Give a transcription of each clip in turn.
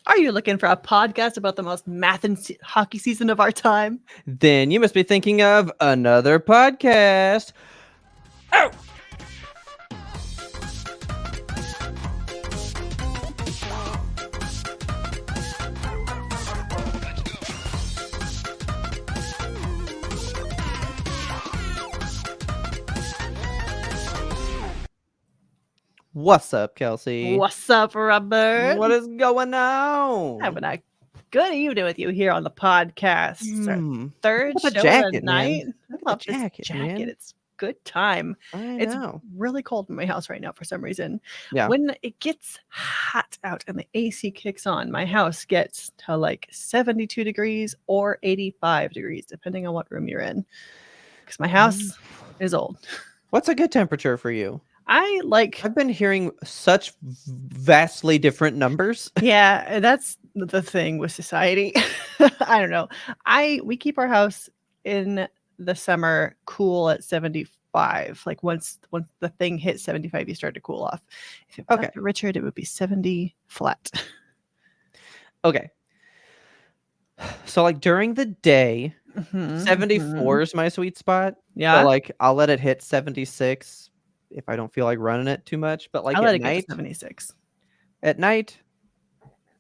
Are you looking for a podcast about the most math and hockey season of our time? Then you must be thinking of another podcast. Oh! What's up, Kelsey? What's up, Robert? What is going on? Having a good evening with you here on the podcast. It's our third Love the show jacket, of the night. man. I love this jacket. Man. It's good time. I It's know. really cold in my house right now for some reason. Yeah. When it gets hot out and the AC kicks on, my house gets to like 72 degrees or 85 degrees, depending on what room you're in. Because my house is old. What's a good temperature for you? I've been hearing such vastly different numbers. Yeah, that's the thing with society. I don't know. We keep our house in the summer cool at 75. Like once the thing hits 75, you start to cool off. If it was up to Richard, it would be 70 flat. Okay. So like during the day, 74 is my sweet spot. Yeah. So like I'll let it hit 76 if I don't feel like running it too much. But like I'll let at it night, get to 76. At night,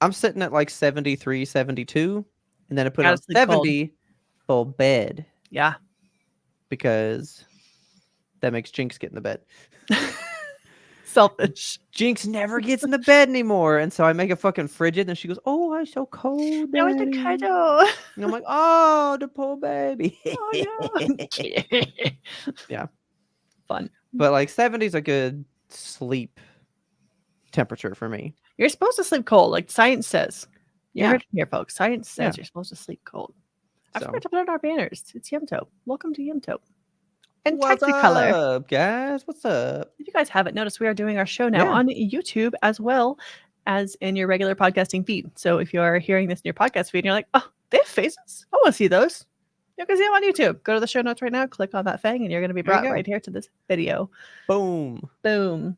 I'm sitting at like 73, 72, and then I put it on Gotta sleep 70 full bed. Yeah. Because that makes Jinx get in the bed. Selfish. Jinx never gets in the bed anymore. And so I make it fucking frigid. And she goes, "Oh, I'm so cold. I want to cuddle." And I'm like, "Oh, the poor baby." Oh, no. Yeah. Fun. But like 70 is a good sleep temperature for me. You're supposed to sleep cold, like science says. You Yeah. heard it here, folks. Science says you're supposed to sleep cold. I forgot to put on our banners. It's YMBToAP. Welcome to YMBToAP. And What's Technicolor. up, guys? What's up? If you guys haven't noticed, we are doing our show now on YouTube as well as in your regular podcasting feed. So if you're hearing this in your podcast feed and you're like, "Oh, they have faces. I want to see those." You can see them on YouTube. Go to the show notes right now, click on that thing, and you're going to be brought right here to this video. Boom. Boom.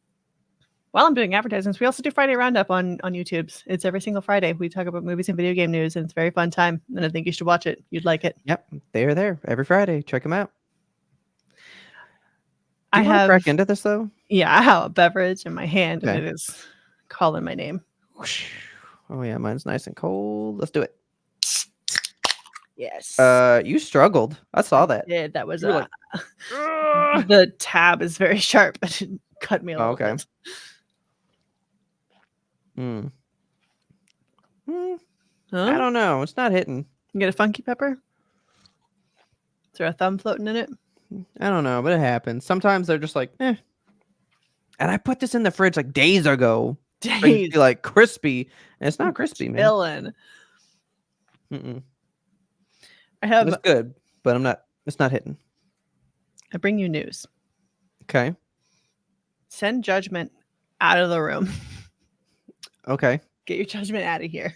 While I'm doing advertisements, we also do Friday Roundup on YouTube's. It's every single Friday. We talk about movies and video game news, and it's a very fun time. And I think you should watch it. You'd like it. Yep, they're there every Friday. Check them out. I have crack into this though. Yeah, I have a beverage in my hand, and it is calling my name. Oh yeah, mine's nice and cold. Let's do it. Yes. You struggled. I saw that. Yeah, that was like, the tab is very sharp. It cut me a little bit. I don't know. It's not hitting. You get a funky pepper? Is there a thumb floating in it? I don't know, but it happens. Sometimes they're just like, eh. And I put this in the fridge like days ago. Days. Be like crispy. And it's not crispy, man. Villain. It's good, but it's not hitting. I bring you news. Okay. Send judgment out of the room. Okay. Get your judgment out of here.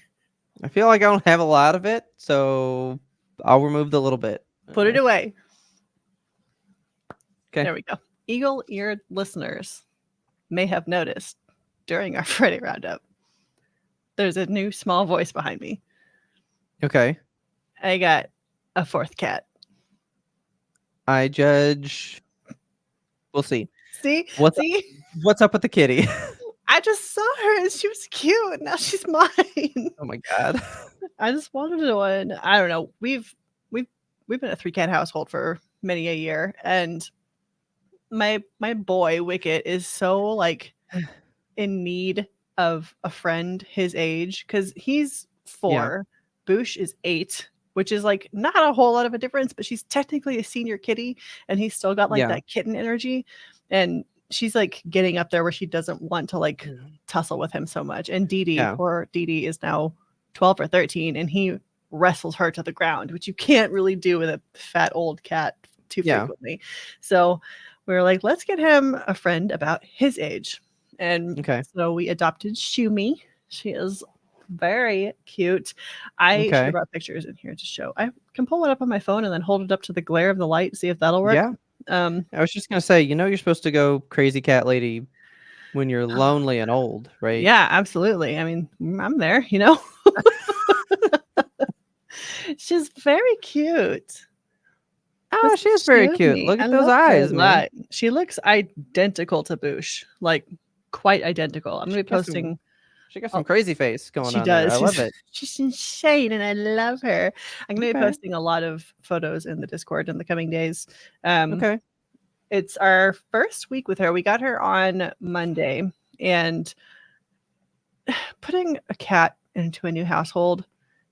I feel like I don't have a lot of it, so I'll remove the little bit. Put it away. Okay. There we go. Eagle-eared listeners may have noticed during our Friday Roundup, there's a new small voice behind me. Okay. I got a fourth cat. I judge. We'll see. See? What's up with the kitty? I just saw her and she was cute. Now she's mine. Oh my God. I just wanted one. I don't know. We've been a 3-cat household for many a year, and my boy Wicket is so like in need of a friend his age, because he's 4. Boosh is 8, which is like not a whole lot of a difference, but she's technically a senior kitty, and he's still got like that kitten energy, and she's like getting up there where she doesn't want to like tussle with him so much. And poor Dee Dee is now 12 or 13, and he wrestles her to the ground, which you can't really do with a fat old cat too frequently. So we were like, let's get him a friend about his age. And so we adopted Shumi. She is very cute. I should have brought pictures in here to show. I can pull it up on my phone and then hold it up to the glare of the light, see if that'll work. Yeah. I was just gonna say, you're supposed to go crazy cat lady when you're lonely and old, right? Yeah, absolutely. I mean, I'm there, you know? She's very cute. Oh, This she is is very cute. Shumi. Look I at those love her a eyes, man. lot. She looks identical to Boosh, like, quite identical. I'm She gonna be got some posting she got some oh, crazy face going she on there. I does. love it. She's insane, and I love her. I'm gonna be Okay. posting a lot of photos in the Discord in the coming days. Um, Okay. it's our first week with her. We got her on Monday, and putting a cat into a new household,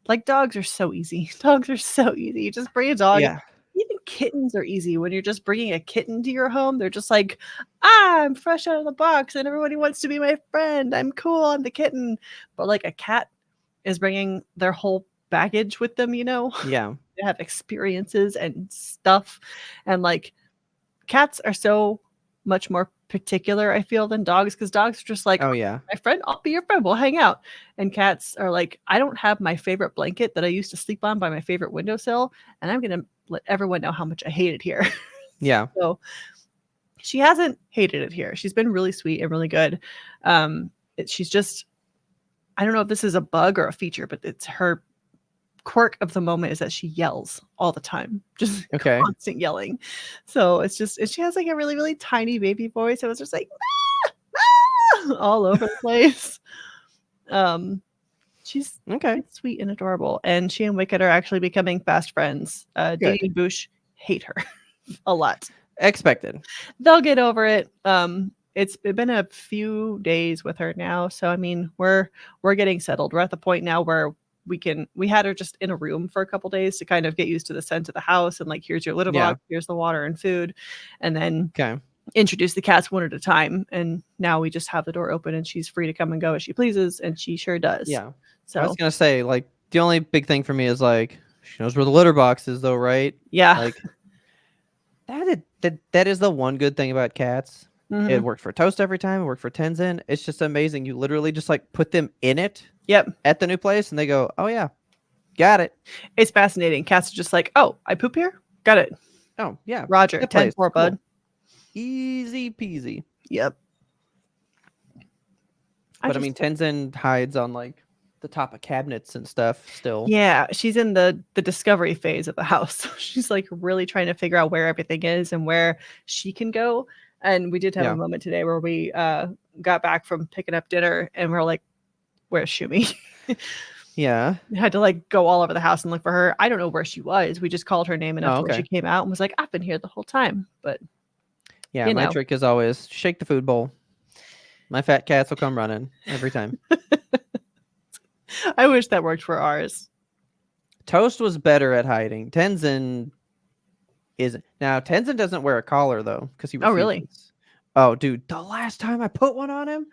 like dogs are so easy. Dogs are so easy. You just bring a dog. Yeah. Even kittens are easy. When you're just bringing a kitten to your home, they're just like, ah, I'm fresh out of the box and everybody wants to be my friend. I'm cool. I'm the kitten. But like a cat is bringing their whole baggage with them, you know? Yeah. They have experiences and stuff. And like cats are so much more particular, I feel, than dogs because dogs are just like, Oh, yeah. my friend, I'll be your friend. We'll hang out. And cats are like, I don't have my favorite blanket that I used to sleep on by my favorite windowsill, and I'm going to let everyone know how much I hate it here. Yeah. So she hasn't hated it here. She's been really sweet and really good. She's just, I don't know if this is a bug or a feature, but it's her quirk of the moment is that she yells all the time, just Okay. constant yelling. So it's just, and she has like a really, really tiny baby voice. It was just like, ah, ah, all over the place. Um, she's Okay. sweet and adorable. And she and Wicked are actually becoming fast friends. Dee Good. and Boosh hate her a lot. Expected. They'll get over it. It's been a few days with her now, so I mean, we're getting settled. We're at the point now where we had her just in a room for a couple days to kind of get used to the scent of the house and like here's your litter Yeah. box, here's the water and food, and then Okay. introduce the cats one at a time. And now we just have the door open and she's free to come and go as she pleases, and she sure does. Yeah. I was So gonna say, like, the only big thing for me is like she knows where the litter box is though, right? yeah. Like that is the one good thing about cats. It Mhm. worked for Toast every time, it worked for Tenzin. It's just amazing. You literally just like put them in it Yep. at the new place and they go, oh yeah, got it. It's fascinating. Cats are just like, oh, I poop here? Got it. Oh yeah. Roger. Good 10 place. 4, Cool. bud. Easy peasy. Yep. I But I just mean Tenzin hides on like the top of cabinets and stuff still. Yeah, she's in the discovery phase of the house. She's like really trying to figure out where everything is and where she can go. And we did have a Yeah. moment today where we got back from picking up dinner and we're like, where's Shumi? Yeah. We had to like go all over the house and look for her. I don't know where she was. We just called her name enough Oh, to where she okay. came out and was like, I've been here the whole time. But Yeah, you my know, trick is always shake the food bowl. My fat cats will come running every time. I wish that worked for ours. Toast was better at hiding. Tenzin isn't. Now, Tenzin doesn't wear a collar, though, because he Oh, really? refuses. Oh, dude, the last time I put one on him,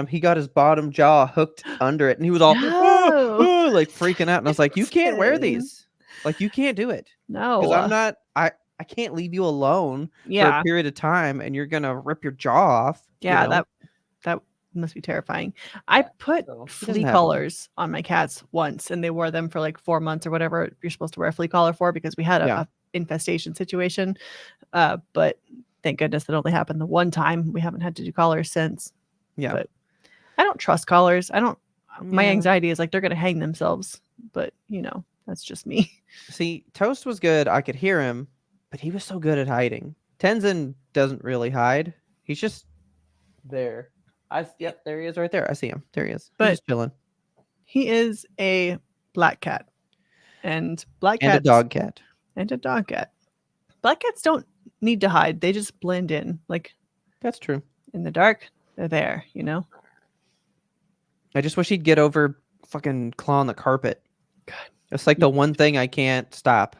he got his bottom jaw hooked under it, and he was all, "Oh, No. oh," like freaking out. And I was like, you can't wear Tenzin. these. Like, you can't do it. Because No. I can't leave you alone for a Yeah. period of time, and you're going to rip your jaw off, you Yeah, know? that must be terrifying. I put So he doesn't flea have one. collars on my cats once, and they wore them for like 4 months or whatever you're supposed to wear a flea collar for because we had Yeah. a infestation situation. But thank goodness that only happened the one time. We haven't had to do collars since. Yeah. But I don't trust collars. I don't. My Yeah. anxiety is like they're gonna hang themselves. But you know, that's just me. See, Toast was good. I could hear him, but he was so good at hiding. Tenzin doesn't really hide. He's just there. Yep, there he is right there. I see him. There he is. He's But just chilling. he is a black cat, and black And a cats dog cat. and a dog cat. Black cats don't need to hide. They just blend in. Like That's true. in the dark, they're there, you know? I just wish he'd get over fucking clawing the carpet. God. It's like the one thing I can't stop.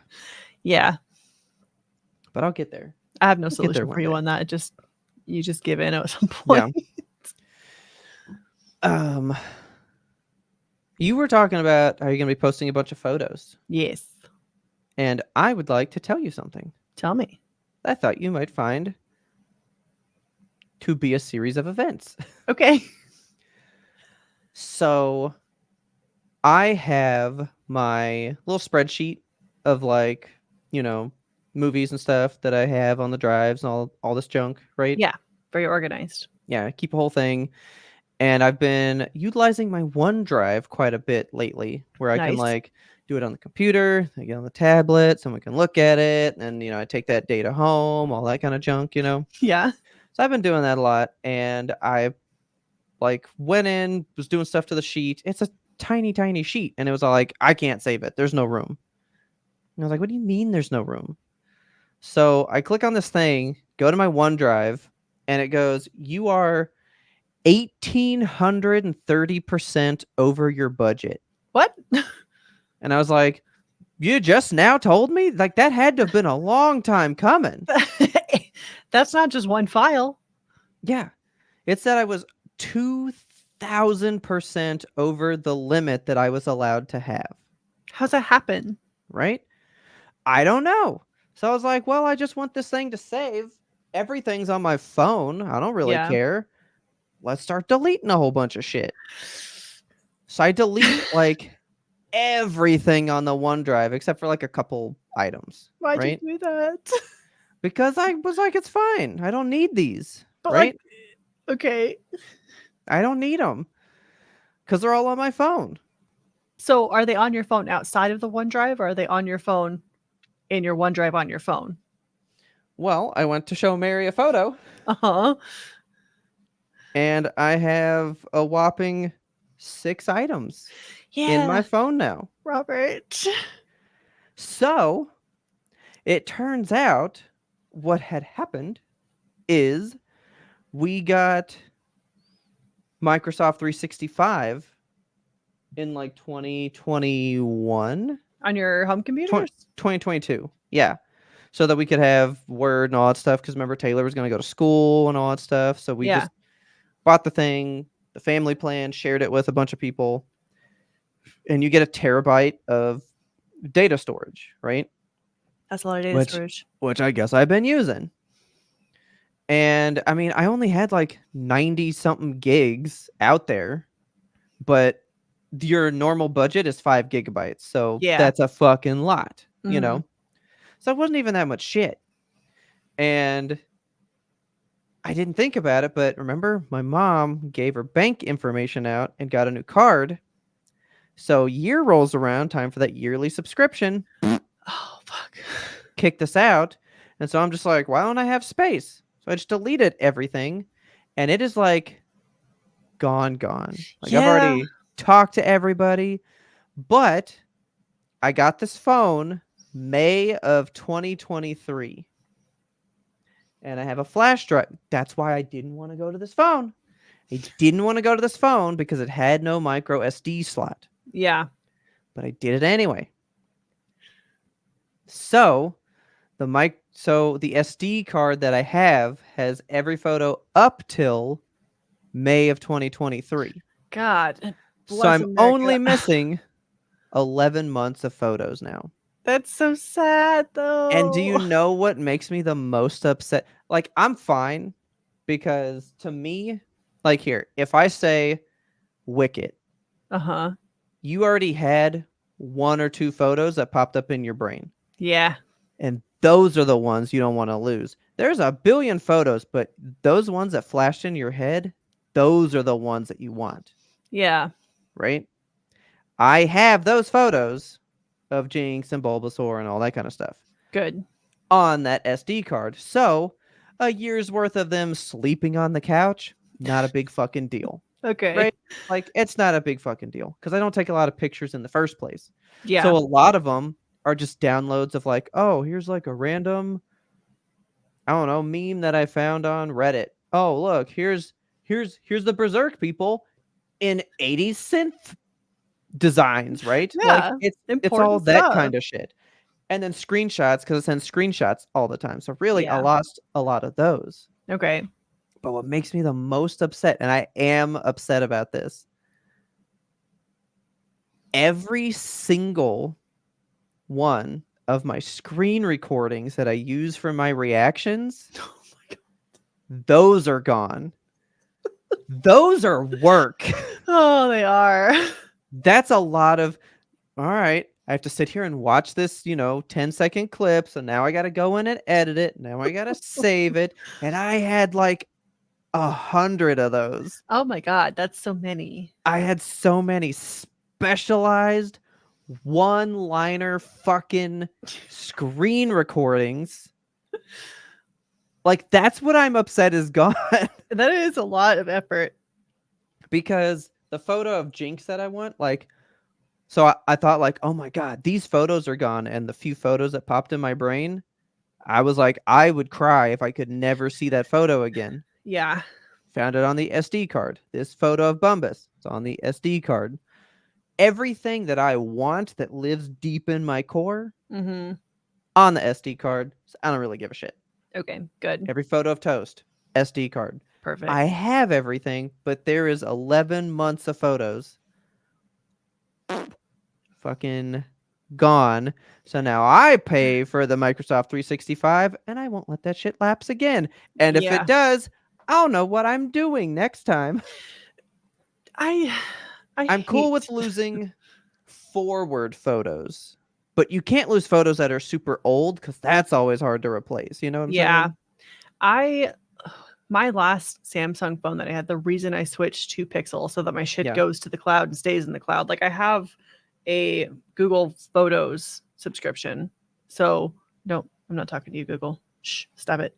Yeah. But I'll get there. I have no I'll get there solution one for you day. on that. You just give in at some Yeah. point. You were talking about how you're gonna be posting a bunch of photos. Yes. And I would like to tell you something. Tell me. I thought you might find to be a series of events. Okay. So I have my little spreadsheet of like, movies and stuff that I have on the drives and all this junk, right? Yeah. Very organized. Yeah, I keep a whole thing. And I've been utilizing my OneDrive quite a bit lately, where I can Nice. like do it on the computer, I get on the tablet, someone can look at it, and I take that data home, all that kind of junk. Yeah. So I've been doing that a lot, and I like went in, was doing stuff to the sheet. It's a tiny, tiny sheet, and it was all like, I can't save it. There's no room. And I was like, what do you mean there's no room? So I click on this thing, go to my OneDrive, and it goes, you are 1,830% over your budget. What? And I was like, you just now told me? Like, that had to have been a long time coming. That's not just one file. Yeah. It said I was 2,000% over the limit that I was allowed to have. How's that happen? Right? I don't know. So I was like, well, I just want this thing to save. Everything's on my phone. I don't really Yeah. care. Let's start deleting a whole bunch of shit. So I delete like everything on the OneDrive except for like a couple items, Why'd you right? do that? Because I was like, it's fine. I don't need these, But like, right? okay. I don't need them because they're all on my phone. So are they on your phone outside of the OneDrive, or are they on your phone in your OneDrive on your phone? Well, I went to show Mary a photo Uh-huh. and I have a whopping 6 items in my Yeah, phone now. Robert. So it turns out what had happened is we got Microsoft 365 in like 2021, On your home computer? 2022. Yeah. So that we could have Word and all that stuff. Because remember, Taylor was going to go to school and all that stuff. So we Yeah, just bought the thing, the family plan, shared it with a bunch of people. And you get a terabyte of data storage, right? that's a lot of data Which, storage. which I guess I've been using. And I mean, I only had like 90 something gigs out there, but your normal budget is 5 GB. So Yeah. that's a fucking lot, Mhm. So it wasn't even that much shit. And I didn't think about it, but remember, my mom gave her bank information out and got a new card. So year rolls around, time for that yearly subscription. Oh, fuck. Kick this out. And so I'm just like, why don't I have space? So I just deleted everything. And it is like gone. Like I've Yeah. already talked to everybody, but I got this phone May of 2023. And I have a flash drive. That's why I didn't want to go to this phone. I didn't want to go to this phone because it had no micro SD slot. Yeah. But I did it anyway. So the SD card that I have has every photo up till May of 2023. God So bless I'm only America. missing 11 months of photos now. That's so sad, And do you though. know what makes me the most upset? Like, I'm fine because to me, like, here, if I say Wicket, Uh-huh. you already had 1 or 2 photos that popped up in your brain. Yeah. And those are the ones you don't want to lose. There's a billion photos, but those ones that flashed in your head, those are the ones that you want, Yeah. right? I have those photos of Jinx and Bulbasaur and all that kind of stuff Good. on that SD card. So a year's worth of them sleeping on the couch, not a big fucking deal, Okay. right? Like, it's not a big fucking deal because I don't take a lot of pictures in the first place. Yeah. So a lot of them are just downloads of like, oh, here's like a random, I don't know, meme that I found on Reddit. Oh, look, here's the Berserk people in 80s synth designs, right? Like Yeah. it's all Important that stuff. kind of shit. And then screenshots because it sends screenshots all the time. So really, I Yeah. lost a lot of those. Okay. But what makes me the most upset, and I am upset about this, every single one of my screen recordings that I use for my reactions, Oh my those are gone. Those are work. god. Oh, they are. That's a lot of, all right, I have to sit here and watch this, 10-second clip. So now I got to go in and edit it. Now I got to save it. And I had like 100 of those. Oh my god, that's so many. I had so many specialized one-liner fucking screen recordings. Like, that's what I'm upset is gone. That is a lot of effort. Because the photo of Jinx that I want, like, so I thought, like, oh my God, these photos are gone. And the few photos that popped in my brain, I was like, I would cry if I could never see that photo again. Yeah. Found it on the SD card. This photo of Bumbus, it's on the SD card. Everything that I want that lives deep in my core Mhm. on the SD card. So I don't really give a shit. Okay, good. Every photo of Toast, SD card. Perfect. I have everything, but there is 11 months of photos fucking gone. So now I pay for the Microsoft 365 and I won't let that shit lapse again. And if it Yeah. does, I'll know what I'm doing next time. I I I'm cool with hate losing forward photos, but you can't lose photos that are super old because that's always hard to replace. You know what I'm Yeah. saying? I my last Samsung phone that I had, the reason I switched to Pixel so that my shit Yeah. goes to the cloud and stays in the cloud. Like I have a Google Photos subscription. So no, I'm not talking to you, Google. Shh, stop it.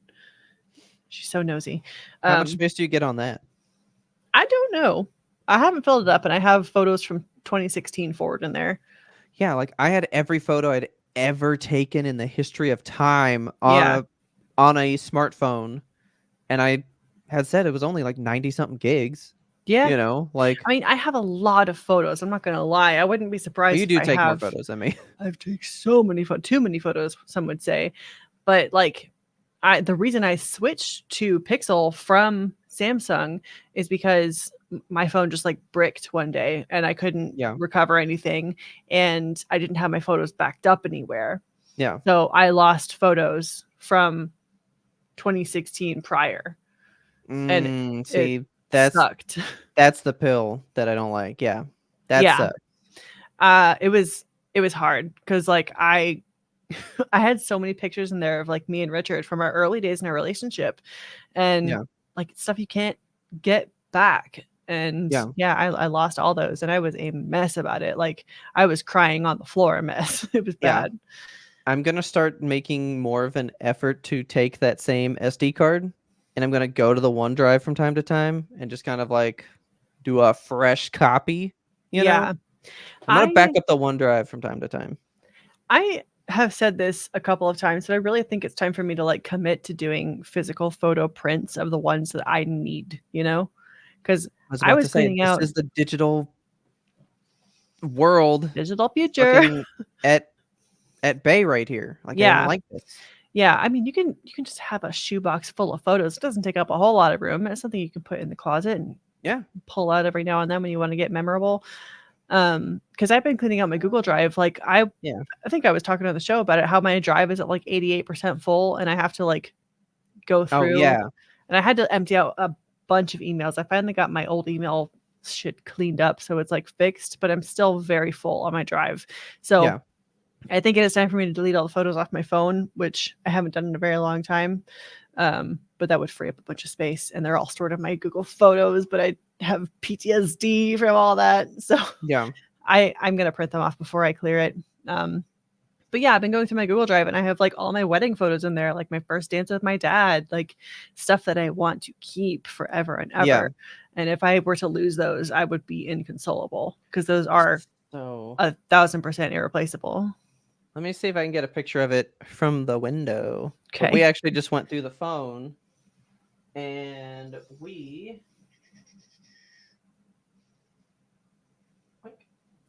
She's so nosy. How much Um, space do you get on that? I don't know. I haven't filled it up, and I have photos from 2016 forward in there. Yeah, like I had every photo I'd ever taken in the history of time Yeah. on a smartphone, and I had said it was only like 90 something gigs. Yeah. You know, like, I mean, I have a lot of photos. I'm not gonna lie. I wouldn't be well, surprised you if do I take more have photos than me. I've taken so many too many photos, some would say. But like the reason I switched to Pixel from Samsung is because my phone just like bricked one day and I couldn't Yeah, recover anything and I didn't have my photos backed up anywhere. yeah. So I lost photos from 2016 prior and it See, that's sucked. that's the pill that I don't like. Yeah, that Yeah. sucks. It was hard because like I had so many pictures in there of like me and Richard from our early days in our relationship and Yeah, like stuff you can't get back. And yeah, yeah, I lost all those and I was a mess about it. Like I was crying on the floor a mess. It was yeah. bad. I'm gonna start making more of an effort to take that same SD card, and I'm gonna go to the OneDrive from time to time and just kind of like do a fresh copy. You know, Yeah. I'm gonna back I up the OneDrive from time to time. I have said this a couple of times, but I really think it's time for me to like commit to doing physical photo prints of the ones that I need, you know? Because I was I about was to say cleaning this out is the digital world digital future. fucking at bay right here. Like I don't Yeah. like this. Yeah, I mean, you can just have a shoebox full of photos. It doesn't take up a whole lot of room. It's something you can put in the closet and Yeah, pull out every now and then when you want to get memorable. Because I've been cleaning out my Google Drive. Like yeah. I think I was talking on the show about it, how my drive is at like 88% full, and I have to like go Oh through, yeah, and I had to empty out a bunch of emails. I finally got my old email shit cleaned up, so it's like fixed, but I'm still very full on my drive. So yeah, I think it is time for me to delete all the photos off my phone, which I haven't done in a very long time. But that would free up a bunch of space, and they're all stored in my Google Photos. But I have PTSD from all that, so yeah, I'm gonna print them off before I clear it. But yeah, I've been going through my Google Drive, and I have like all my wedding photos in there, like my first dance with my dad, like stuff that I want to keep forever and yeah. ever. And if I were to lose those, I would be inconsolable because those are So 1,000% irreplaceable. let me see if I can get a picture of it from the window. But we Okay. actually just went through the phone, and we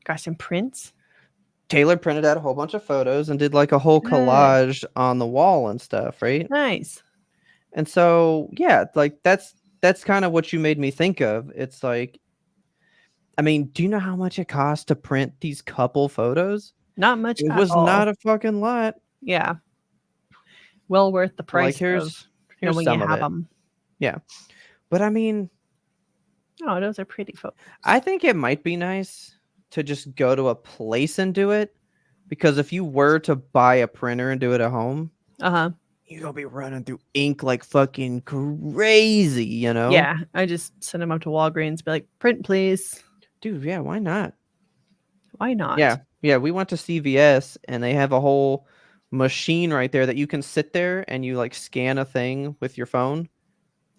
Got some prints. Taylor printed out a whole bunch of photos and did like a whole Good. collage on the wall and stuff, right? Nice. And so, yeah, like that's kind of what you made me think of. It's like, I mean, do you know how much it costs to print these couple photos? Not much It at was all. not a fucking lot. Yeah. Well worth the But like price of here's knowing you some of have it. them. Yeah. But I mean, Oh, those are pretty photos. I think it might be nice to just go to a place and do it, because if you were to buy a printer and do it at home, Uh-huh. you're gonna be running through ink like fucking crazy, you know? Yeah, I just send them up to Walgreens, be like, "Print, please." Dude, yeah, why not? Why not? Yeah, yeah, we went to CVS and they have a whole machine right there that you can sit there and you like scan a thing with your phone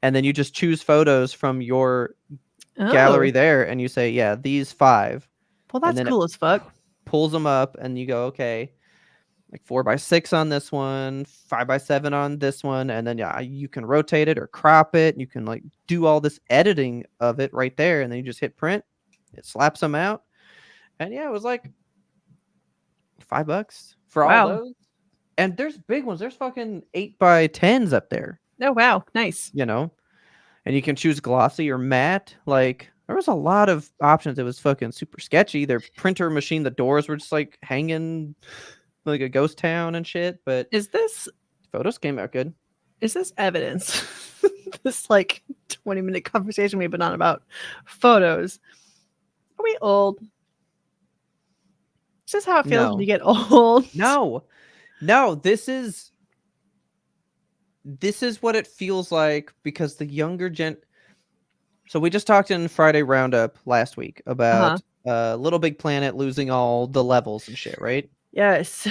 and then you just choose photos from your gallery Oh, there and you say, yeah, these 5. well, And that's then it cool as fuck. pulls them up and you go, okay, like 4x6 on this one, 5x7 on this one, and then yeah, you can rotate it or crop it. You can like do all this editing of it right there, and then you just hit print. It slaps them out, and yeah, it was like $5 for all Wow. those. And there's big ones. There's fucking 8x10s up there, Oh, wow, nice. you know, and you can choose glossy or matte. Like there was a lot of options. It was fucking super sketchy. Their printer machine, the doors were just like hanging like a ghost town and shit, but Is this photos came out good. evidence? This like 20-minute conversation we've been on about photos. Are we old? Is this how it feels when you No. get old? No. No, this is what it feels like because the younger gen. So we just talked in Friday Roundup last week Uh-huh. about Little Big Planet losing all the levels and shit, right? Yes.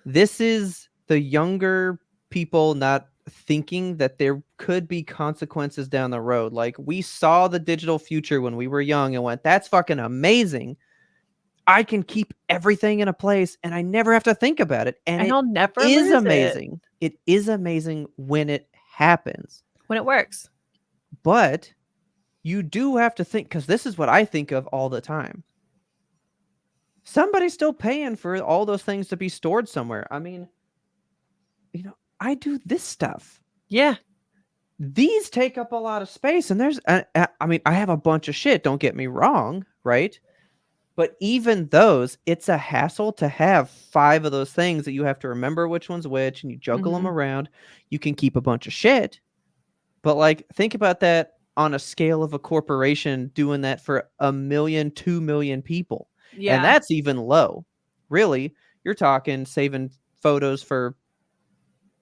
This is the younger people not thinking that there could be consequences down the road. Like we saw the digital future when we were young and went, that's fucking amazing. I can keep everything in a place and I never have to think about it. And And it I'll never is lose it amazing. It is amazing when it happens. when it works. But you do have to think, because this is what I think of all the time. Somebody's still paying for all those things to be stored somewhere. I mean, I do this stuff. Yeah. These take up a lot of space. And I mean, I have a bunch of shit. Don't get me wrong. Right. But even those, it's a hassle to have 5 of those things that you have to remember which one's which and you juggle them Mhm. around. You can keep a bunch of shit. But like, think about that on a scale of a corporation doing that for 1 million, 2 million people. And Yeah. that's even low. Really, you're talking saving photos for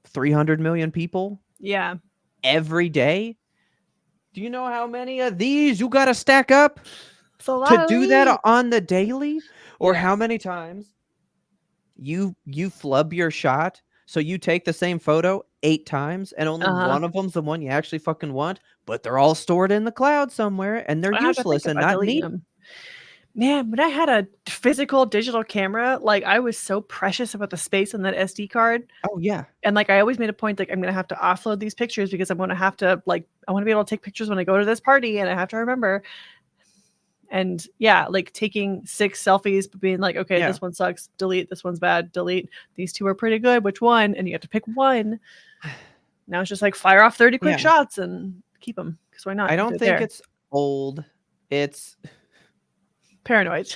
300 million people Yeah. every day. Do you know how many of these you got to stack up It's a to lot of do these. that on the daily? Or Yeah. how many times you flub your shot, so you take the same photo 8 times and only Uh-huh. one of them's the one you actually fucking want, but they're all stored in the cloud somewhere and they're I have to think useless and about not deleting neat. them. Man, when I had a physical digital camera, like, I was so precious about the space on that SD card, Oh yeah. and, like, I always made a point, like, I'm gonna have to offload these pictures because I'm gonna have to, like, I wanna be able to take pictures when I go to this party, and I have to remember. And, yeah, like, taking 6 selfies, but being like, "Okay, Yeah. this one sucks, delete, this one's bad, delete, these 2 are pretty good, which one?" And you have to pick one. Now it's just, like, fire off 30 quick Yeah. shots and keep them because why not? I don't They're think there. it's old. It's Paranoid.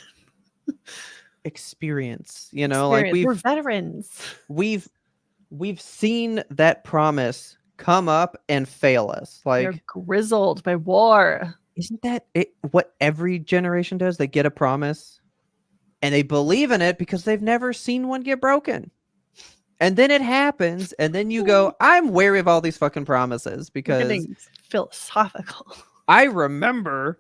experience. Like Experience. We're veterans. we've we've seen that promise come up and fail us. They're Like, grizzled by war. isn't that what every generation does? They get a promise and they believe in it because they've never seen one get broken. And then it happens, and then you go, I'm wary of all these fucking promises We're because getting philosophical. I remember,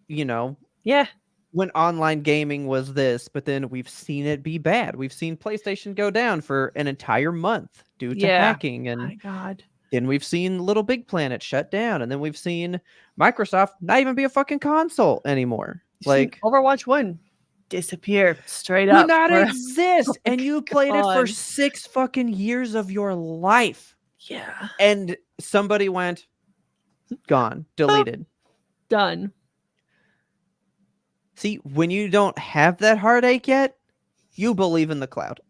you know, Yeah. when online gaming was this, but then we've seen it be bad. We've seen PlayStation go down for an entire month due to Yeah. hacking, and My God. then we've seen Little Big Planet shut down, and then we've seen Microsoft not even be a fucking console anymore. You've seen Like, Overwatch 1 disappear straight do up not for exist, and like, you played it for gone. 6 fucking years of your life, Yeah. and somebody went, gone, Boop. deleted. Done. See, when you don't have that heartache yet, you believe in the cloud.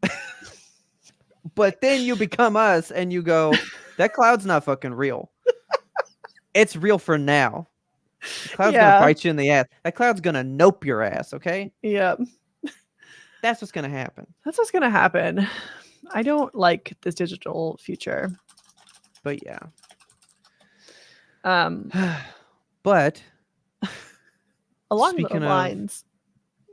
But then you become us and you go, that cloud's not fucking real. It's real for now. The cloud's gonna Yeah. bite you in the ass. That cloud's gonna nope your ass, okay? Yeah. That's what's gonna happen. That's what's gonna happen. I don't like this digital future. But yeah. Um, But along the speaking of, lines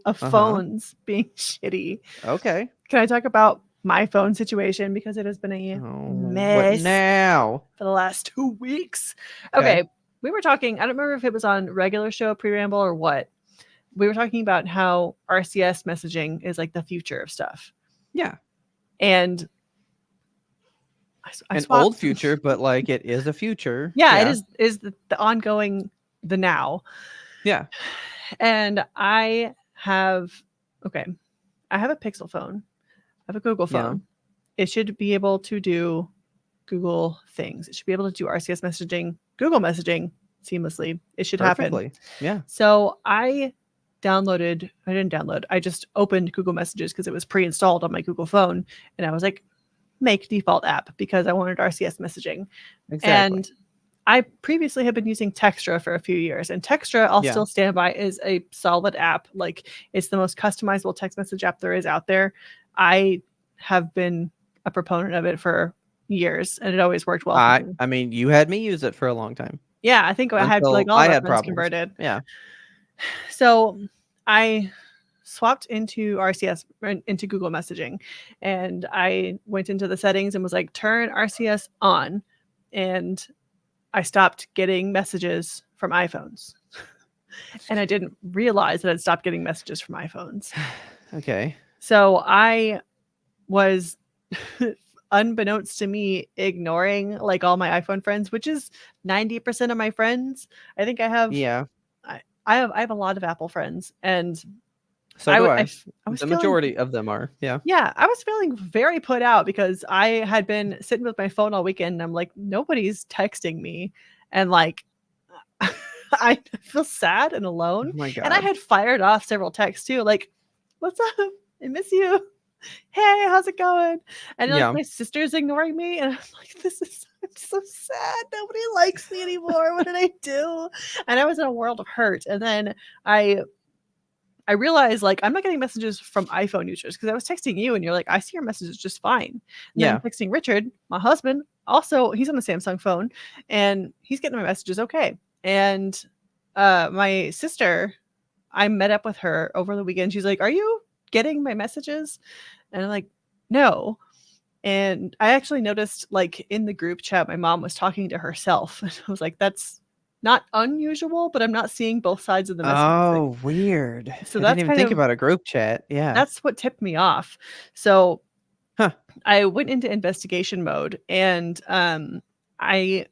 of uh-huh. phones being shitty, Okay. can I talk about my phone situation because it has been a Oh, what mess now? for the last 2 weeks. Okay. Okay, we were talking, I don't remember if it was on regular show pre-ramble or what. We were talking about how RCS messaging is like the future of stuff. Yeah. And I An swapped. old future, but like it is a future. Yeah, it Yeah. is the ongoing, the now. Yeah. And I have, okay, I have a Pixel phone. I have a Google Yeah. phone. It should be able to do Google things. It should be able to do RCS messaging, Google messaging seamlessly. It should happen. Perfectly. Yeah. So I didn't download, I just opened Google Messages because it was pre-installed on my Google phone. And I was like, make default app because I wanted RCS messaging. Exactly. And I previously had been using Textra for a few years, and Textra, I'll Yeah. still stand by, is a solid app. Like, it's the most customizable text message app there is out there. I have been a proponent of it for years, and it always worked well for me. I mean, you had me use it for a long time Yeah, I think I had like until all I of our had friends problems. converted. Yeah. So I swapped into RCS, into Google Messaging, and I went into the settings and was like, turn RCS on. And I stopped getting messages from iPhones. And I didn't realize that I'd stopped getting messages from iPhones. Okay. So I was, unbeknownst to me, ignoring like all my iPhone friends, which is 90% of my friends. I think Yeah. I have a lot of Apple friends, and So do I. I was The feeling, majority of them are. Yeah. yeah, I was feeling very put out because I had been sitting with my phone all weekend and I'm like, nobody's texting me. And like, I feel sad and Oh alone. my And I God. had fired off several texts too, like, what's up? I miss you. Hey, how's it going? And like Yeah. my sister's ignoring me. And I'm like, I'm so sad. Nobody likes me anymore. What did I do? And I was in a world of hurt. And then I I realized like I'm not getting messages from iPhone users because I was texting you and you're like, I see your messages just fine. And then I'm Yeah. texting Richard, my husband, also he's on the Samsung phone and he's getting my messages okay. And my sister, I met up with her over the weekend. She's like, are you getting my messages? And I'm like, no. And I actually noticed like in the group chat, my mom was talking to herself. And I was like, that's not unusual, but I'm not seeing both sides of the messaging. Oh, weird. So I didn't that's even kind think of, about a group chat. Yeah. that's what tipped me off. So Huh. I went into investigation mode and I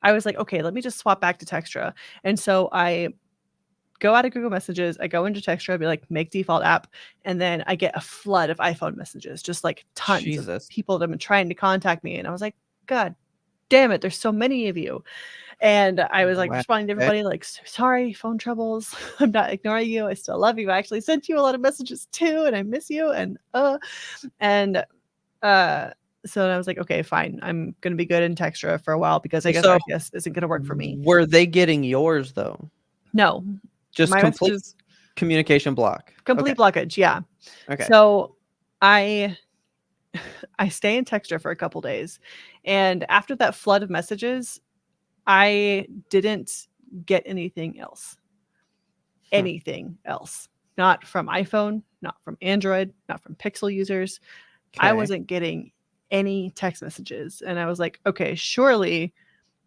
I was like, okay, let me just swap back to Textra. And so I go out of Google Messages, I go into Textra, I'd be like, make default app, and then I get a flood of iPhone messages, just like tons of Jesus. people that have been trying to contact me. And I was like, God damn it, there's so many of you. And I was like Wow. responding to Okay. everybody like, "So sorry, phone troubles. I'm not ignoring you. I still love you. I actually sent you a lot of messages too, and I miss you." And uh so I was like, okay, fine. I'm gonna be good in Textra for a while because I guess So RCS isn't gonna work for me. were they getting yours though? No, Just my complete messages, communication block. Okay. complete blockage. Yeah. Okay. So I I stay in Textra for a couple days, and after that flood of messages, I didn't get anything else. Hmm. Anything else. Not from iPhone, not from Android, not from Pixel users. I Okay. wasn't getting any text messages. And I was like, okay, surely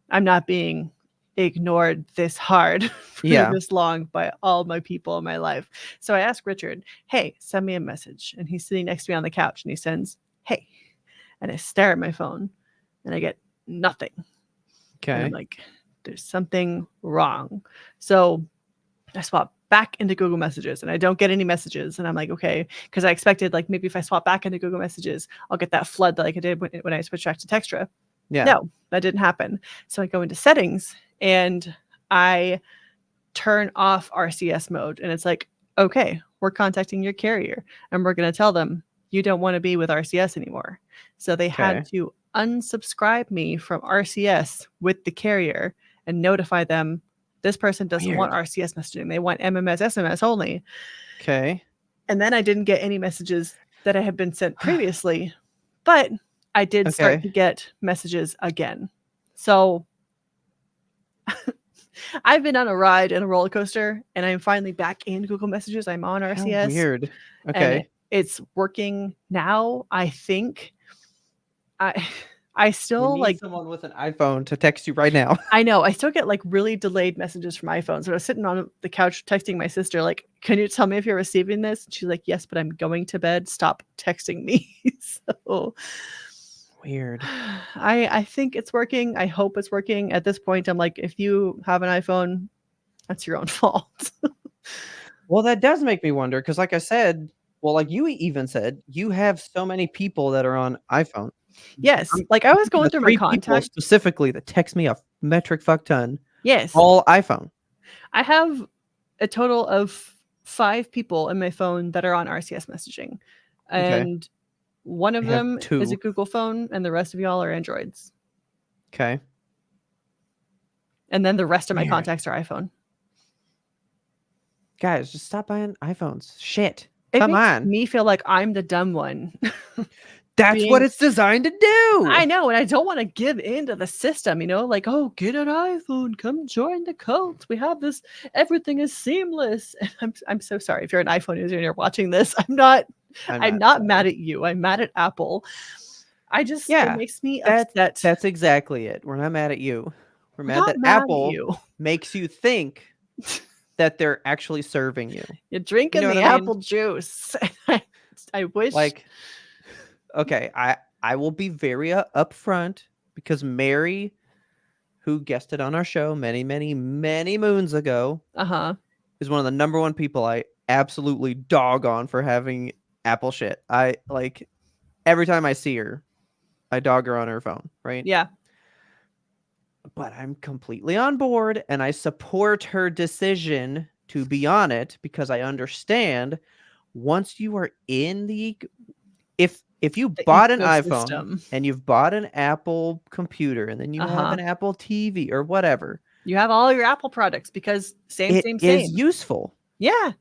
I'm not being ignored this hard for Yeah. this long by all my people in my life. So I asked Richard, hey, send me a message. And he's sitting next to me on the couch and he sends, hey. And I stare at my phone and I get nothing. And I'm Okay. like, there's something wrong. So I swap back into Google Messages and I don't get any messages. And I'm like, okay, because I expected like maybe if I swap back into Google Messages, I'll get that flood like I did when I switched back to Textra. Yeah. No, that didn't happen. So I go into settings and I turn off RCS mode. And it's like, okay, we're contacting your carrier and we're going to tell them you don't want to be with RCS anymore. So they had Okay. to unsubscribe me from RCS with the carrier and notify them this person doesn't want Weird. RCS messaging. They want MMS, SMS only. Okay. And then I didn't get any messages that I had been sent previously, but I did start Okay. to get messages again. So I've been on a ride in a roller coaster and I'm finally back in Google Messages. I'm on How RCS weird. and Okay. It's working now, I think. I I We still, need like someone with an iPhone to text you right now. I know, I still get, like, really delayed messages from iPhones. So I was sitting on the couch texting my sister, like, "Can you tell me if you're receiving this?" And she's like, "Yes, but I'm going to bed. Stop texting me." So Weird. I think it's working. I hope it's working. At this point, I'm like, if you have an iPhone, that's your own fault. Well, that does make me wonder because, like I said, well, like you even said, you have so many people that are on iPhone. Yes, I'm like, I was thinking going the through my 3 people contacts. specifically that text me a metric fuck ton, Yes, all iPhone. I have a total of 5 people in my phone that are on RCS messaging, Okay. and one I of have them is a 2. Google phone, and the rest of y'all are Androids. Okay. And then the rest of my Weird. contacts are iPhone. Guys, just stop buying iPhones. Shit. It Come makes on. me feel like I'm the dumb one. That's what Being it's designed to do. I know, and I don't wanna give in to the system, like, "Oh, get an iPhone, come join the cult. We have this everything is seamless." And I'm so sorry if you're an iPhone user and you're watching this. I'm I'm not not mad sorry. at you. I'm mad at Apple. It Yeah. makes me That upset. that's exactly it. We're not mad at you. We're We're mad not that mad at Apple you. makes you think that they're actually serving you. You're You know drinking what the I mean? apple juice. I wish. Like, okay, I will be very upfront because Mary, who guested on our show many, many, many moons ago, Uh-huh. is one of the number one people I absolutely dog on for having Apple shit. I like every time I see her, I dog her on her phone, right? Yeah. But I'm completely on board and I support her decision to be on it because I understand once you are in the if you The bought an iPhone ecosystem. and you've bought an Apple computer and then you have Uh-huh. an Apple TV or whatever, You have all your Apple products because same, it same, is same. useful Yeah.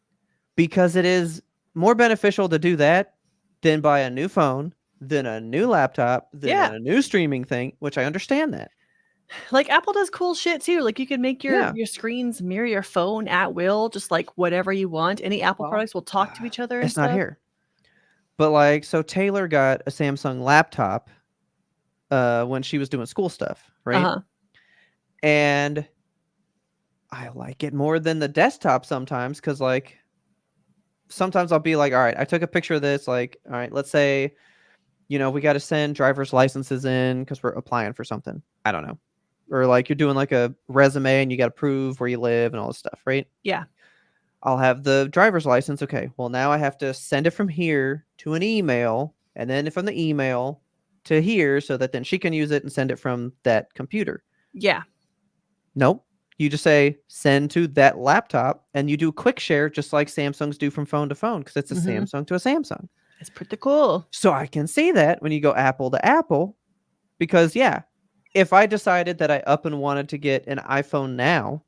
because it is more beneficial to do that than buy a new phone, than a new laptop, than Yeah. a new streaming thing, which I understand that. Like, Apple does cool shit too. Like, you can make your Yeah. your screens mirror your phone at will, just like whatever you want. Any Apple Well, products will talk to each other and it's not stuff. here. But like, so Taylor got a Samsung laptop when she was doing school stuff, right? Uh-huh. And I like it more than the desktop sometimes because like sometimes I'll be like, all right, I took a picture of this. Like, all right, let's say, we got to send driver's licenses in because we're applying for something. I don't know. Or like you're doing like a resume and you got to prove where you live and all this stuff, right? Yeah. I'll have the driver's license. Okay, well, now I have to send it from here to an email and then from the email to here so that then she can use it and send it from that computer. Yeah. Nope. You just say send to that laptop and you do quick share just like Samsungs do from phone to phone because it's a Mhm. Samsung to a Samsung. It's pretty cool. So I can see that when you go Apple to Apple because, yeah, if I decided that I up and wanted to get an iPhone now,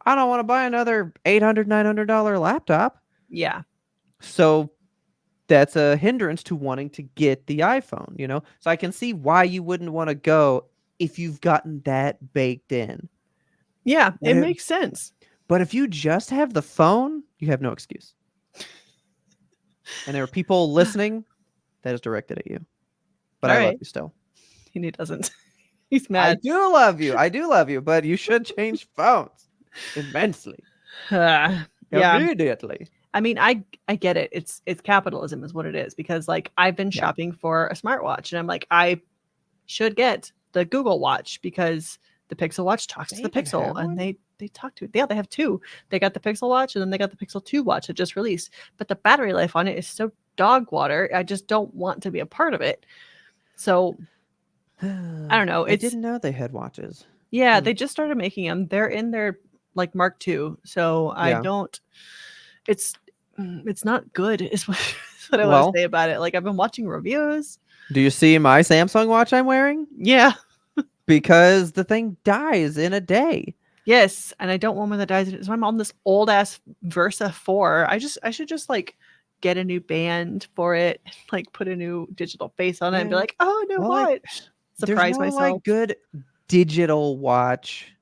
I don't want to buy another $800, $900 laptop. Yeah. So that's a hindrance to wanting to get the iPhone. So I can see why you wouldn't want to go if you've gotten that baked in. Yeah, But it it, makes sense. but if you just have the phone, you have no excuse. And there are people listening that is directed at you. But I love Alright. you still. And he doesn't. He's I mad. do love you. I do love you, but you should change phones immensely. Yeah. Immediately. I mean, I get it. It's capitalism is what it is because, like, I've been Yeah. shopping for a smartwatch, and I'm like, I should get the Google Watch because the Pixel Watch talks to the even Pixel, have and one? they talk to it. Yeah, they have 2. They got the Pixel Watch, and then they got the Pixel 2 watch that just released, but the battery life on it is so dog water, I just don't want to be a part of it. So, I don't know, I it's didn't know they had watches. yeah, Hmm. they just started making them. They're in their, like, Mark II, so I Yeah. don't it's it's not good is what is what I wanna Well, say about it. Like, I've been watching reviews. do you see my Samsung watch I'm wearing? Yeah. Because the thing dies in a day. Yes, and I don't want one that dies. So I'm on this old ass Versa 4. I should just like get a new band for it, like put a new digital face on it and be Man, like, "Oh, new well, like, watch." there's Surprise no myself. like good digital watch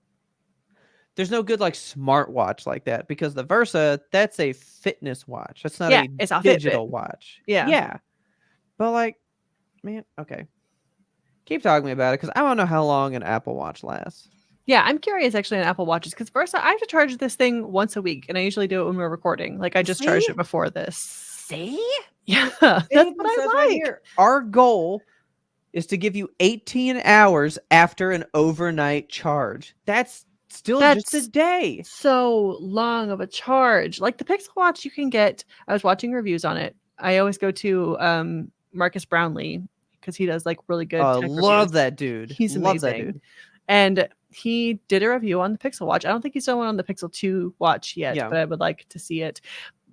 there's no good like smartwatch like that, because the Versa, that's a fitness watch. That's not Yeah, a it's a Fitbit. digital watch. Yeah. Yeah. But like, man, okay. Keep talking to me about it, because I want to know how long an Apple Watch lasts. Yeah, I'm curious actually on Apple Watches because first I have to charge this thing once a week, and I usually do it when we're recording. Like I just See? charged it before this. See? Yeah, that's It what even says I right like. here, our goal is to give you 18 hours after an overnight charge. That's still just a That's day. so long of a charge. Like the Pixel Watch, you can get. I was watching reviews on it. I always go to Marcus Brownlee because he does like really good tech reviews. Love that dude. He's Love that amazing. dude. And he did a review on the Pixel Watch. I don't think he's done one on the Pixel 2 watch yet, Yeah. but I would like to see it.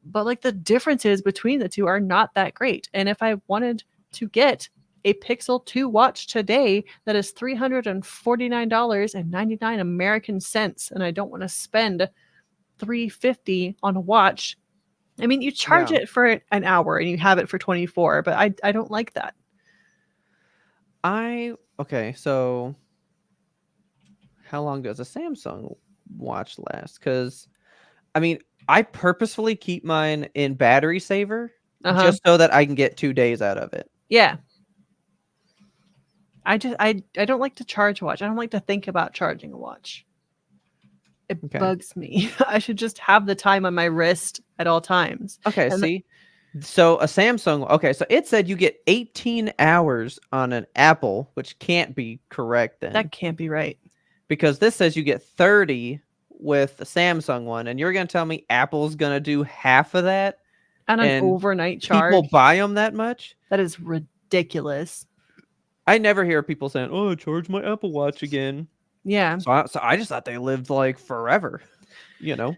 But like the differences between the two are not that great. And if I wanted to get a Pixel 2 watch today that is $349.99 American cents, and I don't want to spend $350 on a watch. I mean, you charge Yeah. it for an hour and you have it for 24, but I don't like that. Okay, so how long does a Samsung watch last? Because I mean, I purposefully keep mine in battery saver Uh-huh. just so that I can get 2 days out of it. Yeah. I don't like to charge a watch. I don't like to think about charging a watch. It Okay. bugs me. I should just have the time on my wrist at all times. Okay, And see? So a Samsung, okay, so it said you get 18 hours on an Apple, which can't be correct then. that can't be right. Because this says you get 30 with the Samsung one, and you're going to tell me Apple's going to do half of that? On an And overnight charge, people buy them that much? that is ridiculous. I never hear people saying, "Oh, I charge my Apple Watch again." Yeah. So I just thought they lived like forever, you know?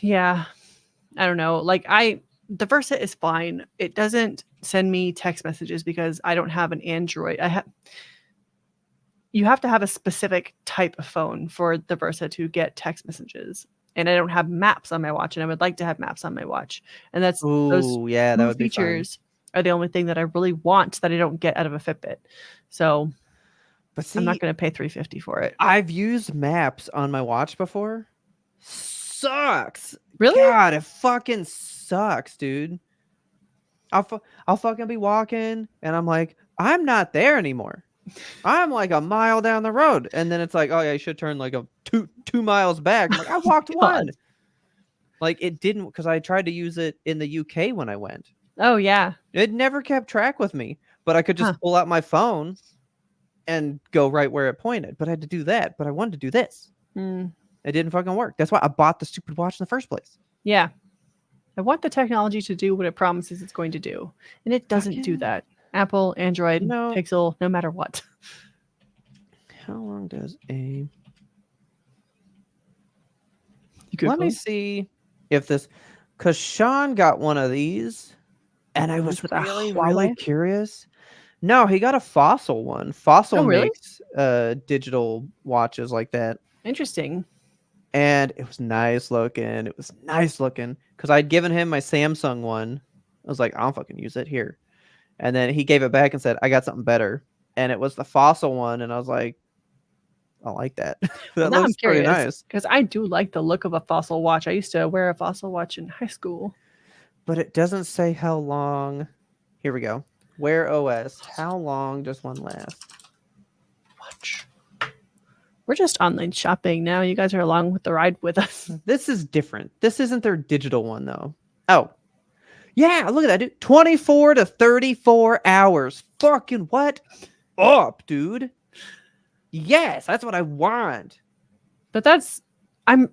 Yeah. I don't know. Like the Versa is fine. It doesn't send me text messages because I don't have an Android. You have to have a specific type of phone for the Versa to get text messages. And I don't have maps on my watch, and I would like to have maps on my watch. And those Ooh, yeah, that two would be fun. features are the only thing that I really want that I don't get out of a Fitbit. So But I'm not see, going to pay $350 for it. I've used maps on my watch before. Sucks. Really? God, it fucking sucks, dude. I'll fucking be walking and I'm like, I'm not there anymore. I'm like a mile down the road, and then it's like, oh yeah, you should turn like a two miles back. I'm like, I walked one. Like it didn't, because I tried to use it in the UK when I went. Oh yeah. It never kept track with me, but I could just pull out my phone and go right where it pointed. But I had to do that. But I wanted to do this. Mm. It didn't fucking work. That's why I bought the stupid watch in the first place. Yeah. I want the technology to do what it promises it's going to do, and it doesn't do that. Apple, Android, Pixel, no matter what. How long does a... Let me see if this... Because Sean got one of these, and I was really curious. No, he got a Fossil one. Fossil makes digital watches like that. Interesting. And it was nice looking. Because I'd given him my Samsung one. I was like, I don't fucking use it here. And then he gave it back and said, I got something better. And it was the Fossil one. And I was like, I like that. That looks pretty nice. Because I do like the look of a Fossil watch. I used to wear a Fossil watch in high school. But it doesn't say how long. Here we go. Wear OS. How long does one last? Watch. We're just online shopping now. You guys are along with the ride with us. This is different. This isn't their digital one, though. Oh. Yeah, look at that, dude. 24 to 34 hours. Fucking what up, dude? Yes, that's what I want. But I'm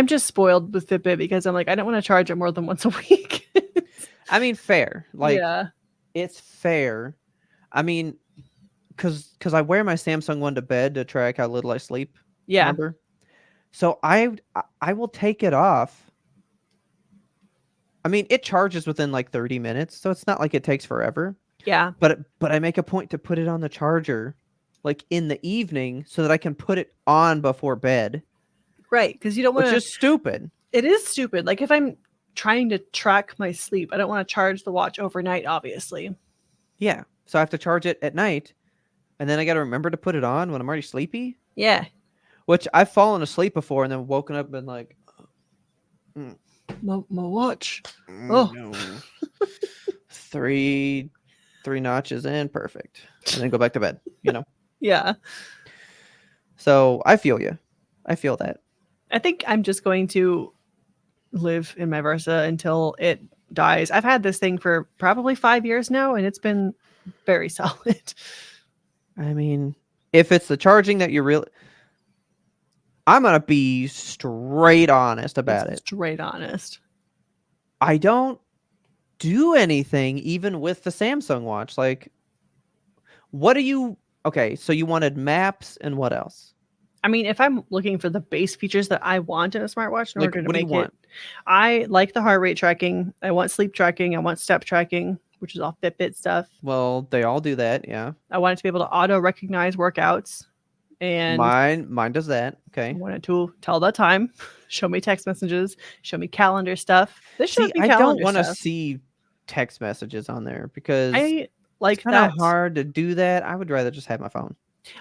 just spoiled with Fitbit because I'm like, I don't want to charge it more than once a week. I mean, fair. Like, yeah. It's fair. I mean, because I wear my Samsung one to bed to track how little I sleep. Yeah. Remember? So I will take it off. I mean, it charges within like 30 minutes, so it's not like it takes forever. Yeah. But I make a point to put it on the charger like in the evening so that I can put it on before bed. Right, because you don't want to... Which is stupid. It is stupid. Like if I'm trying to track my sleep, I don't want to charge the watch overnight, obviously. Yeah. So I have to charge it at night, and then I got to remember to put it on when I'm already sleepy. Yeah. which I've fallen asleep before and then woken up and been like, "Mm, My watch. Oh, no, three notches in, perfect," and then go back to bed. yeah. So I feel you. I feel that. I think I'm just going to live in my Versa until it dies. I've had this thing for probably 5 years now, and it's been very solid. I mean, if it's the charging that you really, I'm gonna be straight honest about It's it. straight honest. I don't do anything even with the Samsung Watch. Like, what do you? Okay, so you wanted maps and what else? I mean, if I'm looking for the base features that I want in a smartwatch in Like, order to what do you make it, want? I like the heart rate tracking. I want sleep tracking. I want step tracking, which is all Fitbit stuff. Well, they all do that. Yeah, I want it to be able to auto recognize workouts, and mine does that. I Okay. want it to tell the time, show me text messages, show me calendar stuff. This shows See, me I don't calendar want to stuff. see text messages on there because I it's like kind of that. hard to do that. I would rather just have my phone.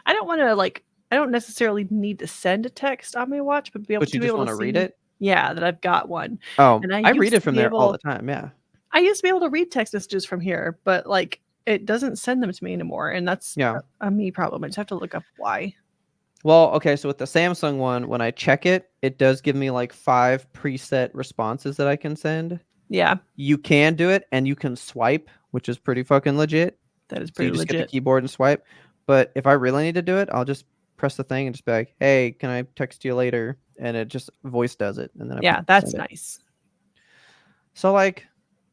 I don't want to like. I don't necessarily need to send a text on my watch, but But you be just able want to to read see, it? yeah, that I've got one. Oh, And I I read used it to from be there all the able, time. Yeah. I used to be able to read text messages from here, but like it doesn't send them to me anymore, and that's Yeah. a me problem. I just have to look up why. Well, okay, so with the Samsung one, when I check it, it does give me like 5 preset responses that I can send. Yeah, You can do it and you can swipe, which is pretty fucking legit. that is So you pretty just get the legit. keyboard and swipe. But if I really need to do it, I'll just press the thing and just be like, "Hey, can I text you later?" And it just voice does it, and then I Yeah, send that's it. nice. So like,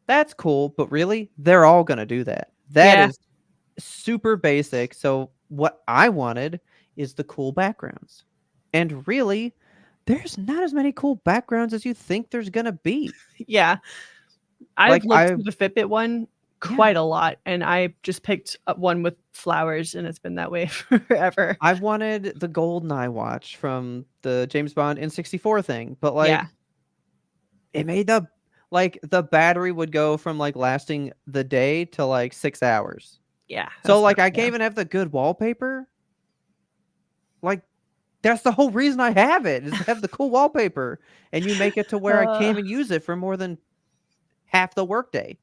that's cool, but really, they're all gonna do that. That Yeah, is super basic. So what I wanted is the cool backgrounds. And really, there's not as many cool backgrounds as you think there's gonna be. yeah. I've Like looked I through the Fitbit one yeah, quite a lot, and I just picked up one with flowers, and it's been that way forever. I wanted the GoldenEye watch from the James Bond N64 thing, but Yeah, like it made the battery would go from like lasting the day to like 6 hours. yeah, So that's like not, I can't yeah, even have the good wallpaper. Like that's the whole reason I have it is to have the cool wallpaper, and you make it to where I can't uh, even use it for more than half the workday.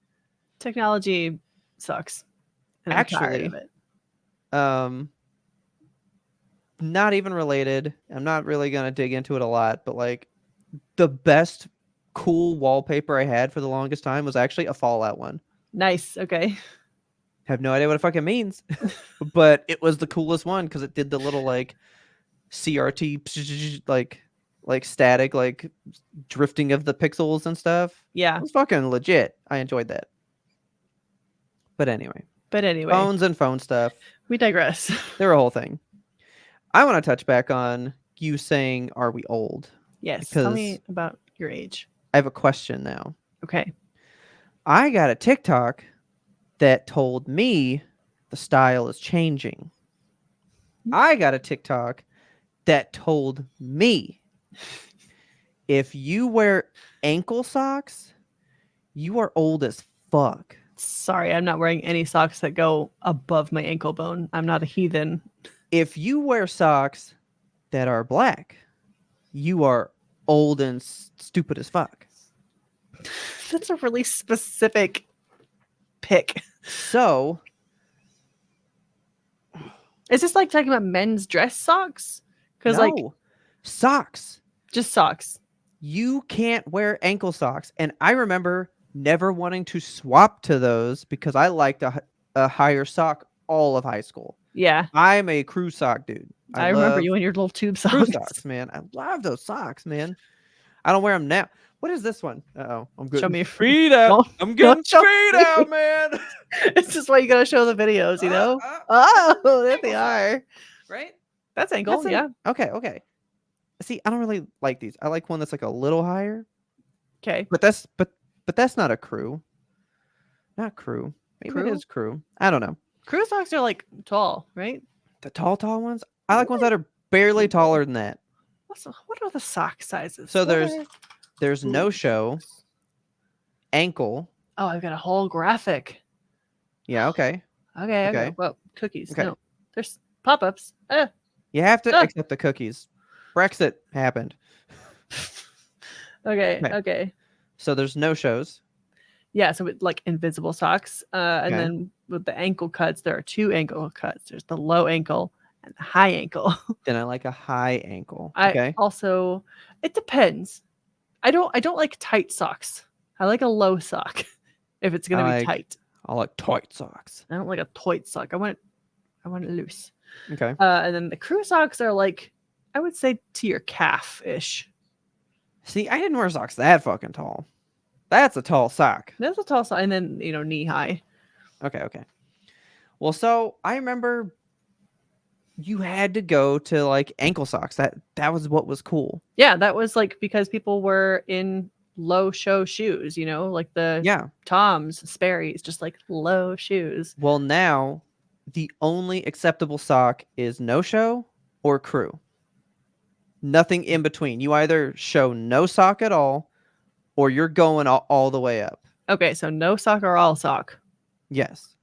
technology sucks, and I'm tired of Actually, it. um, not even related. I'm not really gonna dig into it a lot, but like the best cool wallpaper I had for the longest time was actually a Fallout one. Nice. Okay. Have no idea what it fucking means, but it was the coolest one because it did the little like CRT like static like drifting of the pixels and stuff. It Yeah. was fucking legit. I enjoyed that. But anyway, But anyway, phones and phone stuff, we digress. they're a whole thing. I want to touch back on you saying, "Are we old?" Yes. Tell Because me about your age. I have a question now. Okay. I got a TikTok that told me the style is changing. I got a TikTok that told me if you wear ankle socks, you are old as fuck. Sorry, I'm not wearing any socks that go above my ankle bone. I'm not a heathen. If you wear socks that are black, you are old and stupid as fuck. That's a really specific pick. So, Is this like talking about men's dress socks? Because like no, socks. just socks. You can't wear ankle socks. And I remember never wanting to swap to those because I liked a higher sock all of high school. Yeah. I'm a crew sock dude. I I remember love you and your little tube crew socks. socks, man. I love those socks, man. I don't wear them now. What is this one? Uh-oh. I'm Show getting me. feet out. Don't, I'm don't getting show feet me. out, man. It's just why you gotta show the videos, you know? Uh, Oh, there ankle they sock, are. right? That's That's ankle, an yeah. okay, okay. See, I don't really like these. I like one that's like a little higher, Okay. but that's not a crew. Not crew. Maybe it Crew? is crew. I don't know. Crew socks are like tall, right? The tall ones. I like ones What? that are barely Ankle. taller than that. What are the sock sizes? So What there's are no show, ankle. Oh, I've got a whole graphic. Yeah, okay. Okay. Okay. Well, cookies. Okay. No. There's pop-ups. You have to Ah. accept the cookies. Brexit happened. Okay, Okay. okay. So there's no shows. Yeah, so with like invisible socks. And Okay. then with the ankle cuts, there are two ankle cuts. There's the low ankle and the high ankle. Then I like a high ankle. I Okay. also it depends. I don't like tight socks. I like a low sock if it's I gonna be like tight. I like tight socks. I don't like a tight sock. I want it loose. Okay. And then the crew socks are like I would say to your calf ish. See, I didn't wear socks that fucking tall. That's a tall sock. That's a tall sock, and then knee high. Okay, okay. Well, so I remember you had to go to like ankle socks. That was what was cool. Yeah, that was like because people were in low show shoes, like the Yeah. Toms, Sperry's, just like low shoes. Well, now the only acceptable sock is no show or crew. Nothing in between. You either show no sock at all or you're going all the way up. Okay, so no sock or all sock. Yes.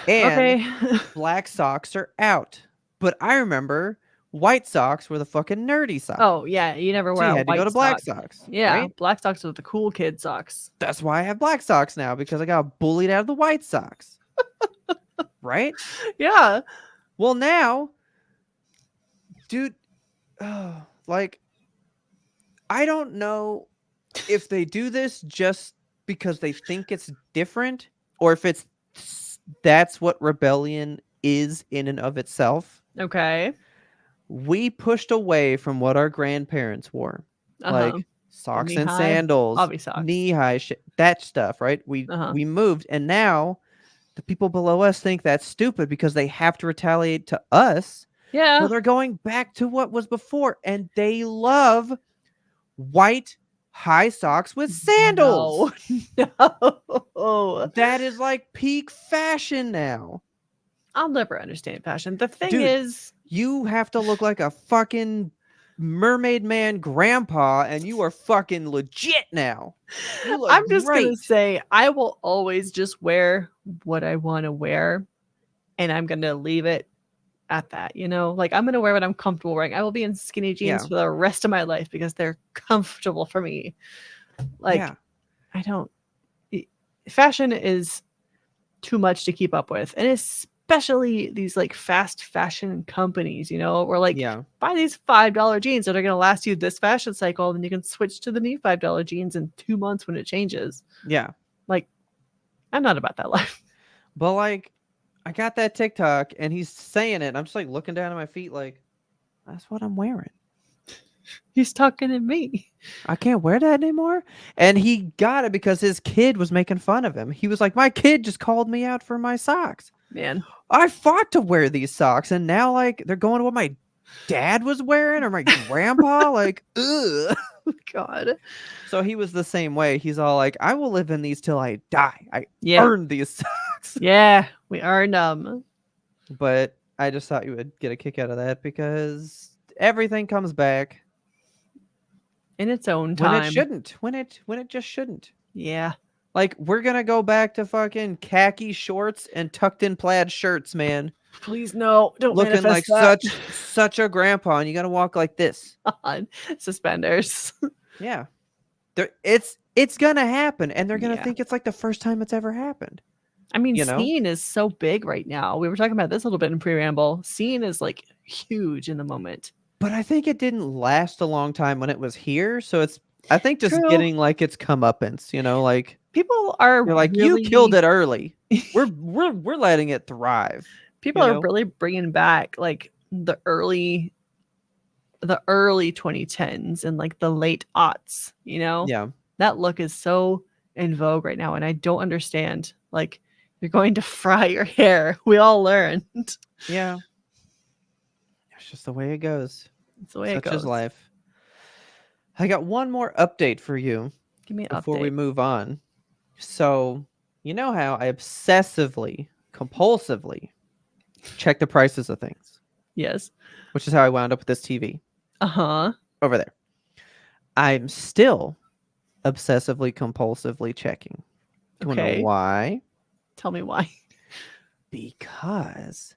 And Okay. black socks are out. But I remember white socks were the fucking nerdy socks. Oh, yeah, you never So wear you a had to go white to black sock. socks, Yeah, right? black socks are the cool kid socks. That's why I have black socks now because I got bullied out of the white socks. Right? Yeah. Well, now, dude, like, I don't know if they do this just because they think it's different or if that's what rebellion is in and of itself. Okay. We pushed away from what our grandparents wore, Uh-huh. like socks and Knee-high sandals, hobby socks. knee-high shit, that stuff, right? We Uh-huh. we moved, and now the people below us think that's stupid because they have to retaliate to us. Yeah. So they're going back to what was before, and they love white high socks with sandals. No. That is like peak fashion now. I'll never understand fashion. The thing Dude, is, you have to look like a fucking mermaid man grandpa and you are fucking legit now. You look I'm just going to great. say I will always just wear what I want to wear and I'm going to leave it at that, Like I'm going to wear what I'm comfortable wearing. I will be in skinny jeans Yeah. for the rest of my life because they're comfortable for me. Like Yeah. I don't fashion is too much to keep up with. And especially these like fast fashion companies, or like Yeah. buy these $5 jeans that are going to last you this fashion cycle. Then you can switch to the new $5 jeans in 2 months when it changes. Yeah. Like, I'm not about that life. But like, I got that TikTok and he's saying it. And I'm just like looking down at my feet, like, that's what I'm wearing. He's talking to me. I can't wear that anymore. And he got it because his kid was making fun of him. He was like, my kid just called me out for my socks. Man. I fought to wear these socks. And now, like, they're going to what my dad was wearing or my grandpa. Like, ugh. God. So he was the same way. He's all like, I will live in these till I die. I earned these socks. Yeah, we earned them. But I just thought you would get a kick out of that because everything comes back in its own time. When it shouldn't. When it just shouldn't. Yeah. Like, we're gonna go back to fucking khaki shorts and tucked in plaid shirts, man. Please no, don't looking like that. such a grandpa, and you gotta walk like this. On suspenders. Yeah. It's gonna happen, and they're gonna think it's like the first time it's ever happened. I mean, scene is so big right now. We were talking about this a little bit in pre-ramble. Scene is like huge in the moment. But I think it didn't last a long time when it was here, so it's I think just getting like its comeuppance, like people are like really... you killed it early. we're letting it thrive. People are really bringing back like the early 2010s and like the late aughts, Yeah. That look is so in vogue right now, and I don't understand. Like, you're going to fry your hair. We all learned. Yeah. It's just the way it goes. It's the way it goes. Such is life. I got one more update for you. Give me an before update. we move on. So, you know how I obsessively, compulsively check the prices of things? Yes. Which is how I wound up with this TV. Uh-huh. Over there. I'm still obsessively, compulsively checking. Do you know why? Tell me why. Because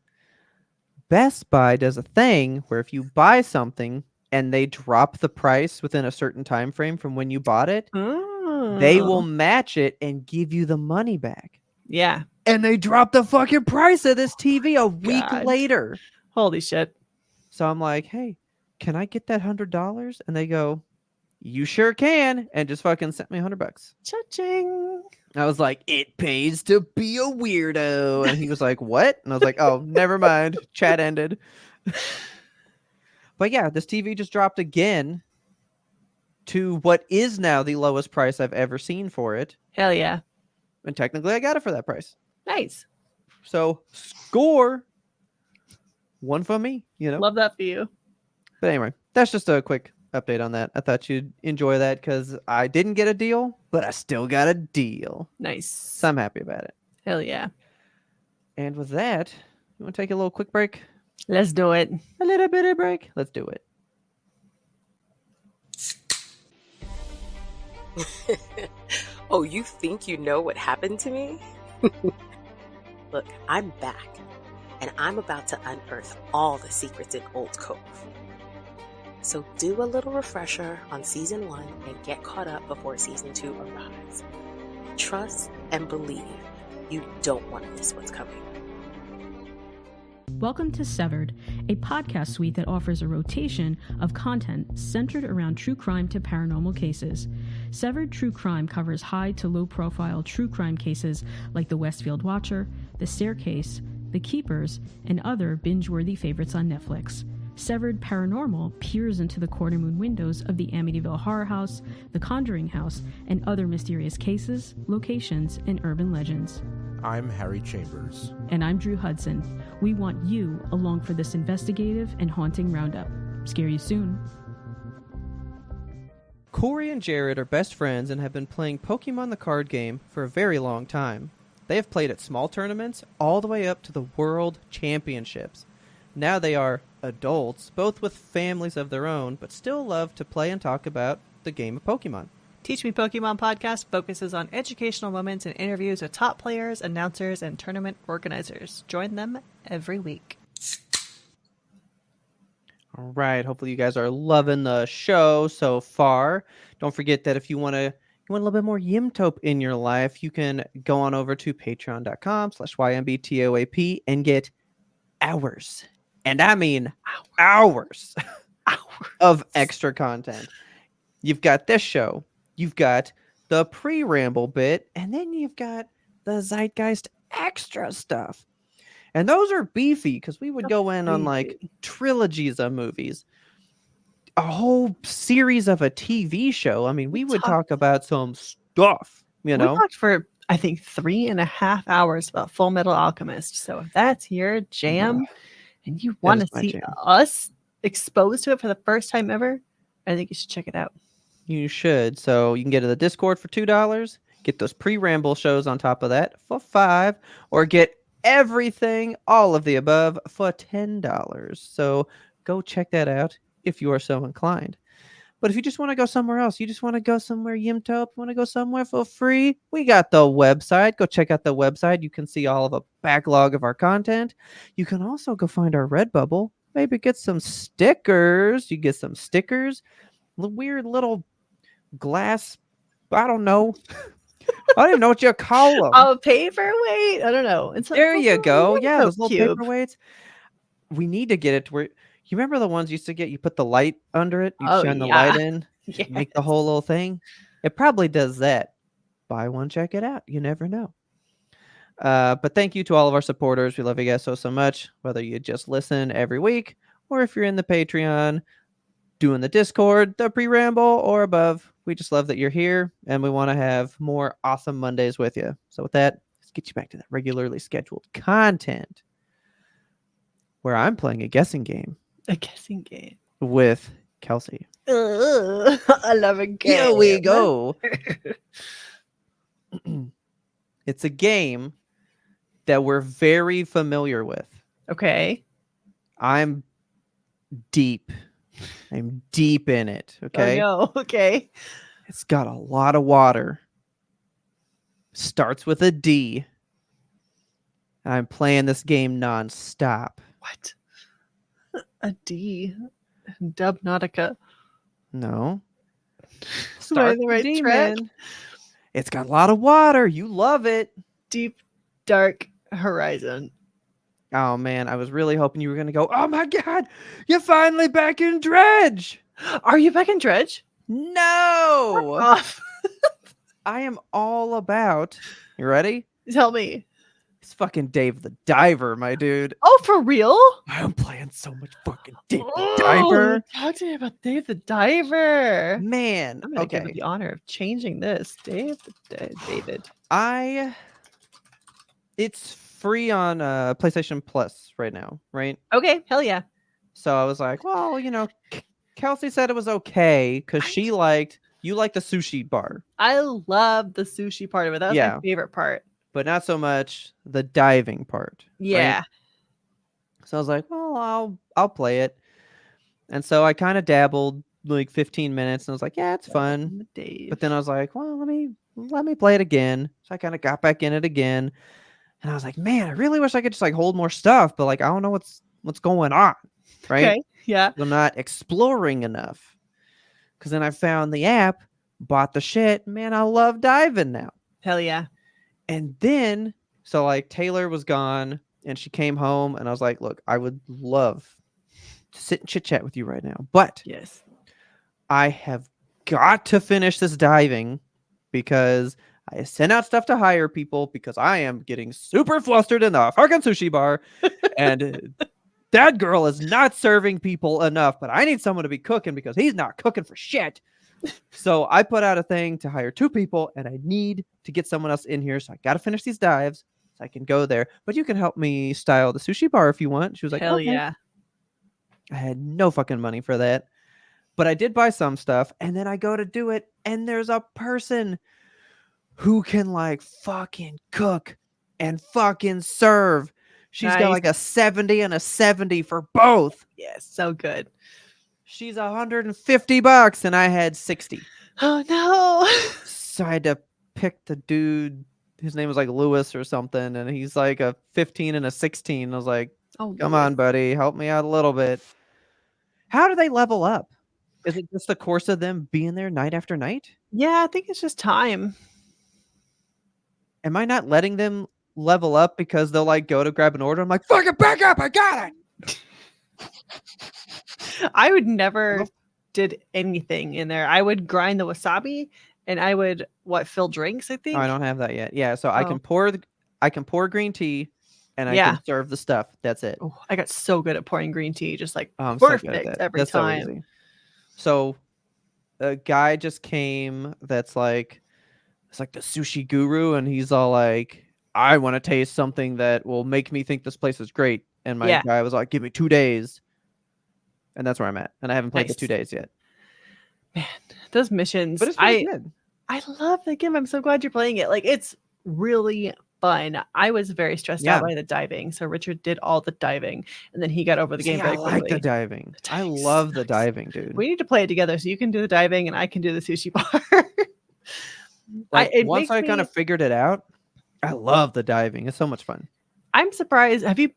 Best Buy does a thing where if you buy something and they drop the price within a certain time frame from when you bought it, they will Oh. match it and give you the money back. Yeah. And they dropped the fucking price of this TV a week God. later. Holy shit. So I'm like, hey, can I get that $100? And they go, you sure can. And just fucking sent me $100. Cha-ching. I was like, it pays to be a weirdo. And he was like, what? And I was like, oh, never mind. Chat ended. But yeah, this TV just dropped again to what is now the lowest price I've ever seen for it. Hell yeah. And technically, I got it for that price. Nice. So, score. One for me, you know? Love that for you. But anyway, that's just a quick update on that. I thought you'd enjoy that because I didn't get a deal, but I still got a deal. Nice. So I'm happy about it. Hell yeah. And with that, you want to take a little quick break? Let's do it. A little bit of break? Let's do it. Oh, you think you know what happened to me? Look, I'm back, and I'm about to unearth all the secrets in Old Cove. So do a little refresher on Season 1 and get caught up before Season 2 arrives. Trust and believe. You don't want to miss what's coming. Welcome to Severed, a podcast suite that offers a rotation of content centered around true crime to paranormal cases. Severed True Crime covers high to low profile true crime cases like the Westfield Watcher, The Staircase, The Keepers, and other binge-worthy favorites on Netflix. Severed Paranormal peers into the corner moon windows of the Amityville Horror House, the Conjuring House, and other mysterious cases, locations, and urban legends. I'm Harry Chambers. And I'm Drew Hudson. We want you along for this investigative and haunting roundup. Scare you soon. Corey and Jared are best friends and have been playing Pokemon the card game for a very long time. They have played at small tournaments all the way up to the World Championships. Now they are adults, both with families of their own, but still love to play and talk about the game of Pokemon. Teach Me Pokemon podcast focuses on educational moments and interviews with top players, announcers, and tournament organizers. Join them every week. All right. Hopefully you guys are loving the show so far. Don't forget that if you want a little bit more YMBToAP in your life, you can go on over to patreon.com/YMBToAP and get hours. And I mean hours of extra content. You've got this show. You've got the pre-ramble bit, and then you've got the Zeitgeist extra stuff. And those are beefy because we would go in on like trilogies of movies, a whole series of a TV show. I mean, we would talk about some stuff, you know? We talked for, I think, 3.5 hours about Full Metal Alchemist. So if that's your jam and you want to see us exposed to it for the first time ever, I think you should check it out. You should. So you can get to the Discord for $2, get those pre-ramble shows on top of that for $5, or get everything, all of the above, for $10. So go check that out if you are so inclined. But if you just want to go somewhere else, you just want to go somewhere YMBToAP, want to go somewhere for free, we got the website. Go check out the website. You can see all of a backlog of our content. You can also go find our Redbubble. Maybe get some stickers. You get some stickers, weird little glass, I don't know. I don't even know what you call them. Oh, paperweight? I don't know. There you go. Yeah, those little cube. paperweights. We need to get it to where, you remember the ones you used to get? You put the light under it, you shine the light in, make the whole little thing. It probably does that. Buy one, check it out. You never know. But thank you to all of our supporters. We love you guys so much, whether you just listen every week or if you're in the Patreon, doing the Discord, the pre-ramble, or above. We just love that you're here, and we want to have more awesome Mondays with you. So with that, let's get you back to that regularly scheduled content where I'm playing a guessing game. A guessing game. With Kelsey. I love a game. Here we go. It's a game that we're very familiar with. Okay. I'm deep in it. Okay. Oh, no. Okay. It's got a lot of water. Starts with a D. I'm playing this game nonstop. What? A D. Dubnautica. No. Am I Start on the the right D, track? man. It's got a lot of water. You love it. Deep Dark Horizon. Oh man, I was really hoping you were gonna go, oh my god, you're finally back in Dredge. Are you back in Dredge? No. Off. I am all about, you ready? Tell me. It's fucking Dave the Diver, my dude. Oh, for real? I'm playing so much fucking Dave the Oh, Diver. talk to me about Dave the Diver. Man, I'm gonna give okay. it the honor of changing this. David. It's free on PlayStation Plus right now, right? Okay, hell yeah. So I was like, well, Kelsey said it was okay because you like the sushi bar. I love the sushi part of it. That was Yeah. my favorite part. But not so much the diving part. Yeah. Right? So I was like, well, I'll play it. And so I kind of dabbled like 15 minutes and I was like, yeah, it's fun. Dave. But then I was like, well, let me play it again. So I kind of got back in it again. And I was like, man, I really wish I could just like hold more stuff, but like I don't know what's going on. Right? Okay. Yeah. I'm not exploring enough. Because then I found the app, bought the shit. Man, I love diving now. Hell yeah. And then, so like Taylor was gone and she came home and I was like, look, I would love to sit and chit chat with you right now. But Yes. I have got to finish this diving because I sent out stuff to hire people because I am getting super flustered in the fucking sushi bar. And that girl is not serving people enough, but I need someone to be cooking because he's not cooking for shit. So I put out a thing to hire 2 people and I need to get someone else in here. So I got to finish these dives so I can go there, but you can help me style the sushi bar if you want. She was like, Hell okay. yeah. I had no fucking money for that, but I did buy some stuff and then I go to do it. And there's a person who can like fucking cook and fucking serve. She's got Nice. like a 70 and a 70 for both. Yes. So good. She's $150 and I had 60. Oh no. So I had to pick the dude. His name was like Lewis or something, and he's like a 15 and a 16. I was like, Oh, come on, buddy, help me out a little bit. How do they level up? Is it just the course of them being there night after night? Yeah, I think it's just time. Am I not letting them level up because they'll like go to grab an order? I'm like, fucking back up, I got it. I would never did anything in there. I would grind the wasabi and I would fill drinks, I think. Oh, I don't have that yet. Yeah, so I can pour green tea and I can serve the stuff. That's it. Oh, I got so good at pouring green tea, just like I'm so good at perfect that. every That's time. so easy. So a guy just came that's like, it's like the sushi guru, and he's all like, I want to taste something that will make me think this place is great. And my guy was like, give me 2 days. And that's where I'm at. And I haven't played the 2 days yet. Man, those missions. But it's pretty good. I love the game. I'm so glad you're playing it. Like, it's really fun. I was very stressed out by the diving. So Richard did all the diving and then he got over the game very quickly. I like the diving. I love the diving, dude. We need to play it together so you can do the diving and I can do the sushi bar. Once I kind of figured it out, I love the diving. It's so much fun. I'm surprised. Have you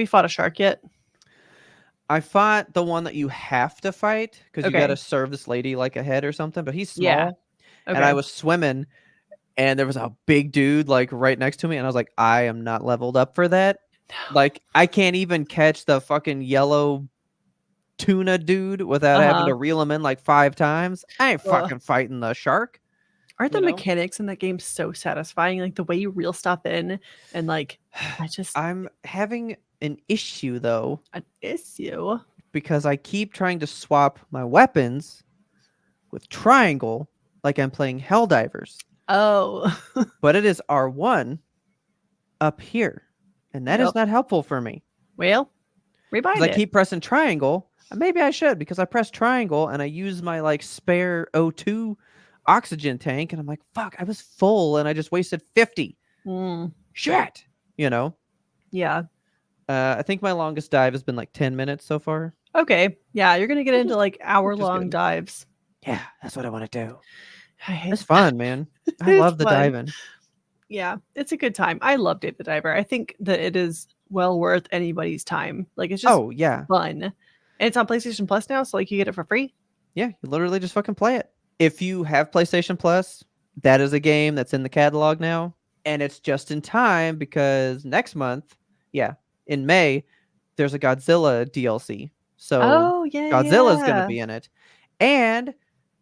fought a shark yet? I fought the one that you have to fight because you got to serve this lady like a head or something, but he's small. Yeah. Okay. And I was swimming and there was a big dude like right next to me. And I was like, I am not leveled up for that. No. Like I can't even catch the fucking yellow tuna dude without having to reel him in like 5 times. I ain't fucking fighting the shark. Aren't the mechanics in that game so satisfying? Like the way you reel stuff in and like, I'm having an issue though. An issue? Because I keep trying to swap my weapons with triangle like I'm playing Helldivers. Oh. But it is R1 up here. And that is not helpful for me. Well, rebind it. I keep pressing triangle. Maybe I should because I press triangle and I use my like spare O2 oxygen tank and I'm like, fuck, I was full and I just wasted 50. Shit. Yeah. I think my longest dive has been like 10 minutes so far. Okay. Yeah, you're going to get into like hour-long dives. Yeah, that's what I want to do. It's fun, man. I love the diving. Yeah, it's a good time. I love Dave the Diver. I think that it is well worth anybody's time. Like, it's just Oh yeah, fun. And it's on PlayStation Plus now, so like you get it for free. yeah. You literally just fucking play it. If you have PlayStation Plus, that is a game that's in the catalog now, and it's just in time because next month, yeah, in May, there's a Godzilla DLC. So Oh yeah, Godzilla's gonna yeah. be in it, and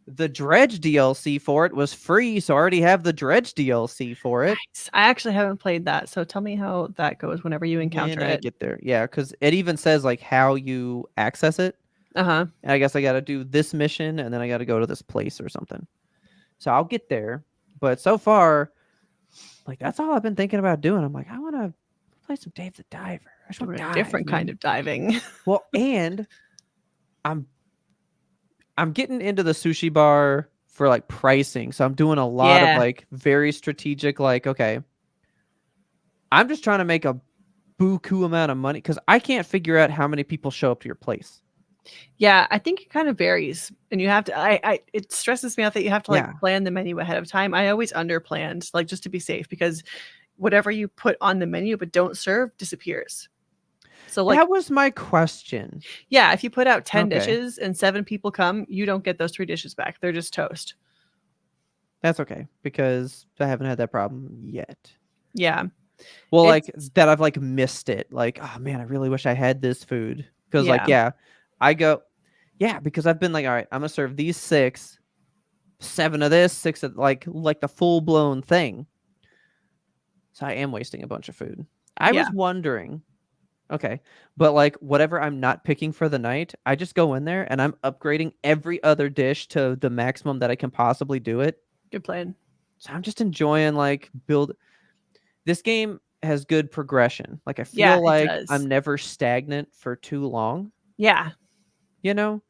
the Dredge DLC for it was free, so I already have the Dredge DLC for it. Nice. I actually haven't played that, so tell me how that goes whenever you encounter When I it. get there, yeah, because it even says like how you access it. Uh-huh. And I guess I got to do this mission, and then I got to go to this place or something. So I'll get there. But so far, like that's all I've been thinking about doing. I'm like, I want to play some Dave the Diver. I just want Doing to a dive, different kind man. of diving. Well, and I'm getting into the sushi bar for like pricing. So I'm doing a lot of Yeah. like very strategic, like, okay, I'm just trying to make a buku amount of money because I can't figure out how many people show up to your place. Yeah, I think it kind of varies. And you have to it stresses me out that you have to like Yeah. plan the menu ahead of time. I always underplanned, like just to be safe, because whatever you put on the menu but don't serve disappears. So like That was my question. yeah, if you put out 10 Okay. dishes and 7 people come, you don't get those 3 dishes back. They're just toast. That's okay because I haven't had that problem yet. Yeah. Well, like It's that I've like missed it. Like, oh man, I really wish I had this food. Because like, yeah. I go, because I've been like, all right, I'm gonna serve these 6, 7 of this, 6 of like the full blown thing. So I am wasting a bunch of food. I Yeah. was wondering, okay, but like whatever I'm not picking for the night, I just go in there and I'm upgrading every other dish to the maximum that I can possibly do it. Good plan. So I'm just enjoying like build. This game has good progression. Like I Yeah, feel it like does. I'm never stagnant for too long, Yeah. you know?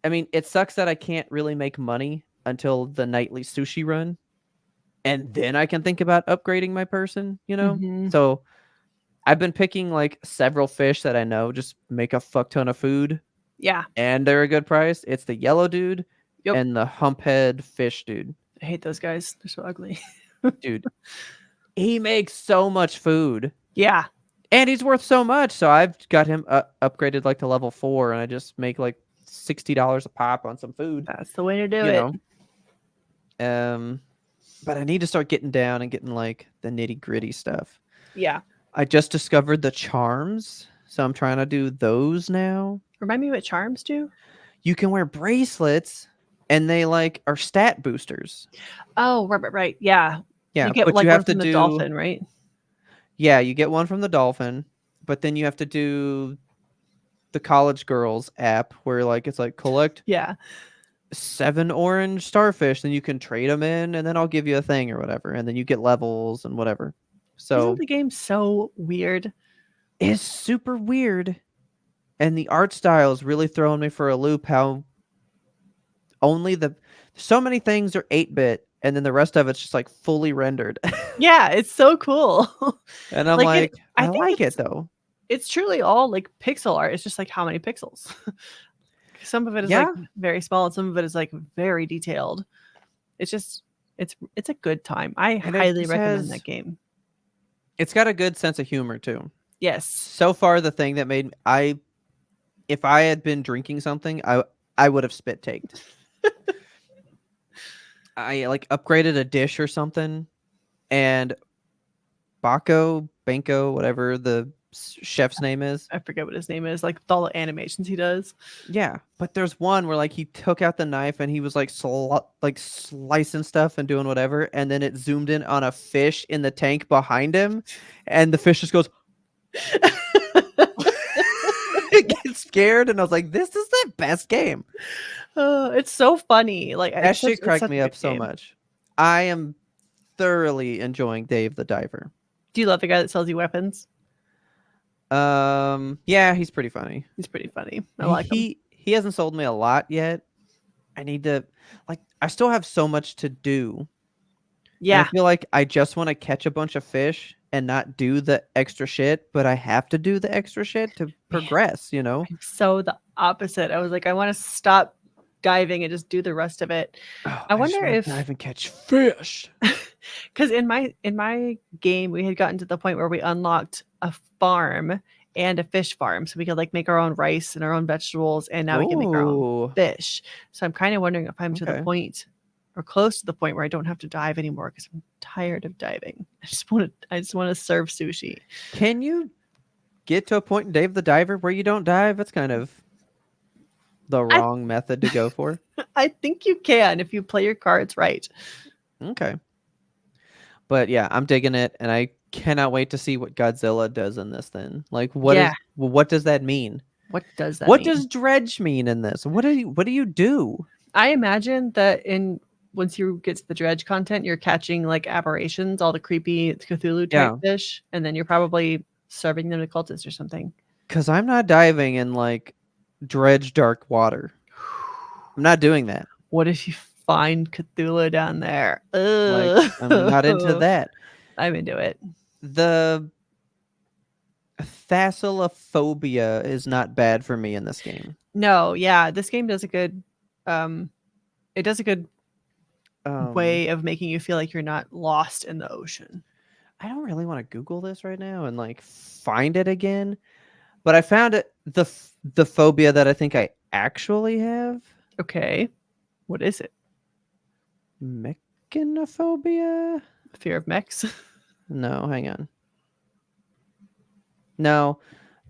I mean, it sucks that I can't really make money until the nightly sushi run. And then I can think about upgrading my person, you know? Mhm. So I've been picking like several fish that I know just make a fuck ton of food Yeah. and they're a good price. It's the yellow dude Yep. and the humphead fish dude. I hate those guys. They're so ugly. Dude, he makes so much food. Yeah. And he's worth so much. So I've got him upgraded like to level 4 and I just make like $60 a pop on some food. That's the way to do You it. know. But I need to start getting down and getting like the nitty-gritty stuff. Yeah. I just discovered the charms, so I'm trying to do those now. Remind me what charms do? You can wear bracelets and they like are stat boosters. Oh, right. Yeah. Yeah, You get but like you one have to from the do dolphin, right? Yeah, you get one from the dolphin, but then you have to do the college girls app where like it's like collect Yeah. 7 orange starfish, then you can trade them in, and then I'll give you a thing or whatever, and then you get levels and whatever. So Isn't the game so weird? it's super weird, and the art style is really throwing me for a loop. How only so many things are 8-bit, and then the rest of it's just like fully rendered, Yeah, it's so cool. and I'm Like like, I I think like it though. it's truly all like pixel art. It's just like how many pixels. Some of it is like Yeah, very small and some of it is like very detailed. It's just it's a good time. I and it highly just recommend has that game. it's got a good sense of humor too. Yes. So far, the thing that made if I had been drinking something, I would have spit taked. I like upgraded a dish or something, and Banco, whatever the chef's name is. I forget what his name is. Like with all the animations he does. Yeah, but there's one where like he took out the knife and he was like slicing stuff and doing whatever, and then it zoomed in on a fish in the tank behind him, and the fish just goes. It gets scared, and I was like, "This is the best game." It's so funny. Like That it's shit it's cracked such me a up good so game. much. I am thoroughly enjoying Dave the Diver. Do you love the guy that sells you weapons? Yeah, he's pretty funny. He's pretty funny. I like him. He hasn't sold me a lot yet. I need to I still have so much to do. And Yeah. I feel like I just want to catch a bunch of fish and not do the extra shit, but I have to do the extra shit to progress, you know? I'm so the opposite. I was like, I want to stop diving and just do the rest of it. Oh, I just wonder wanna if dive and catch fish. Because in my game, we had gotten to the point where we unlocked a farm and a fish farm, so we could like make our own rice and our own vegetables, and now we can make our own Ooh, fish. So I'm kind of wondering if I'm to the okay. point or close to the point where I don't have to dive anymore because I'm tired of diving. I just want to serve sushi. Can you get to a point in Dave the Diver where you don't dive? That's kind of the wrong method to go for. I think you can if you play your cards right. Okay. But yeah, I'm digging it, and I cannot wait to see what Godzilla does in this then. Like what does that mean? What does that What mean? does dredge mean in this? What do you do? I imagine that once you get to the dredge content, you're catching like aberrations, all the creepy Cthulhu type fish, and then you're probably serving them to cultists or something. Because I'm not diving in like dredge dark water. I'm not doing that. What if you find Cthulhu down there? Like I'm not into that. I'm into it. The thalassophobia is not bad for me in this game. No, yeah, this game does a good it does a good way of making you feel like you're not lost in the ocean. I don't really want to Google this right now and like find it again, but I found it the phobia that I think I actually have. Okay. What is it? Mechanophobia? Fear of mechs? No, hang on. No.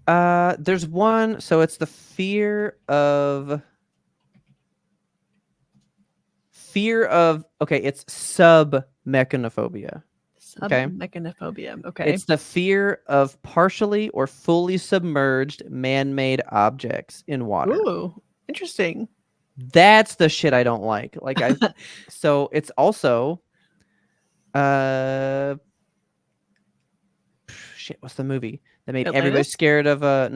There's one, so it's the fear of okay, it's submechanophobia. Okay. Submechanophobia. Okay. It's the fear of partially or fully submerged man-made objects in water. Ooh, interesting. That's the shit I don't like. Like so it's also shit, what's the movie that made everybody Atlantis? scared of like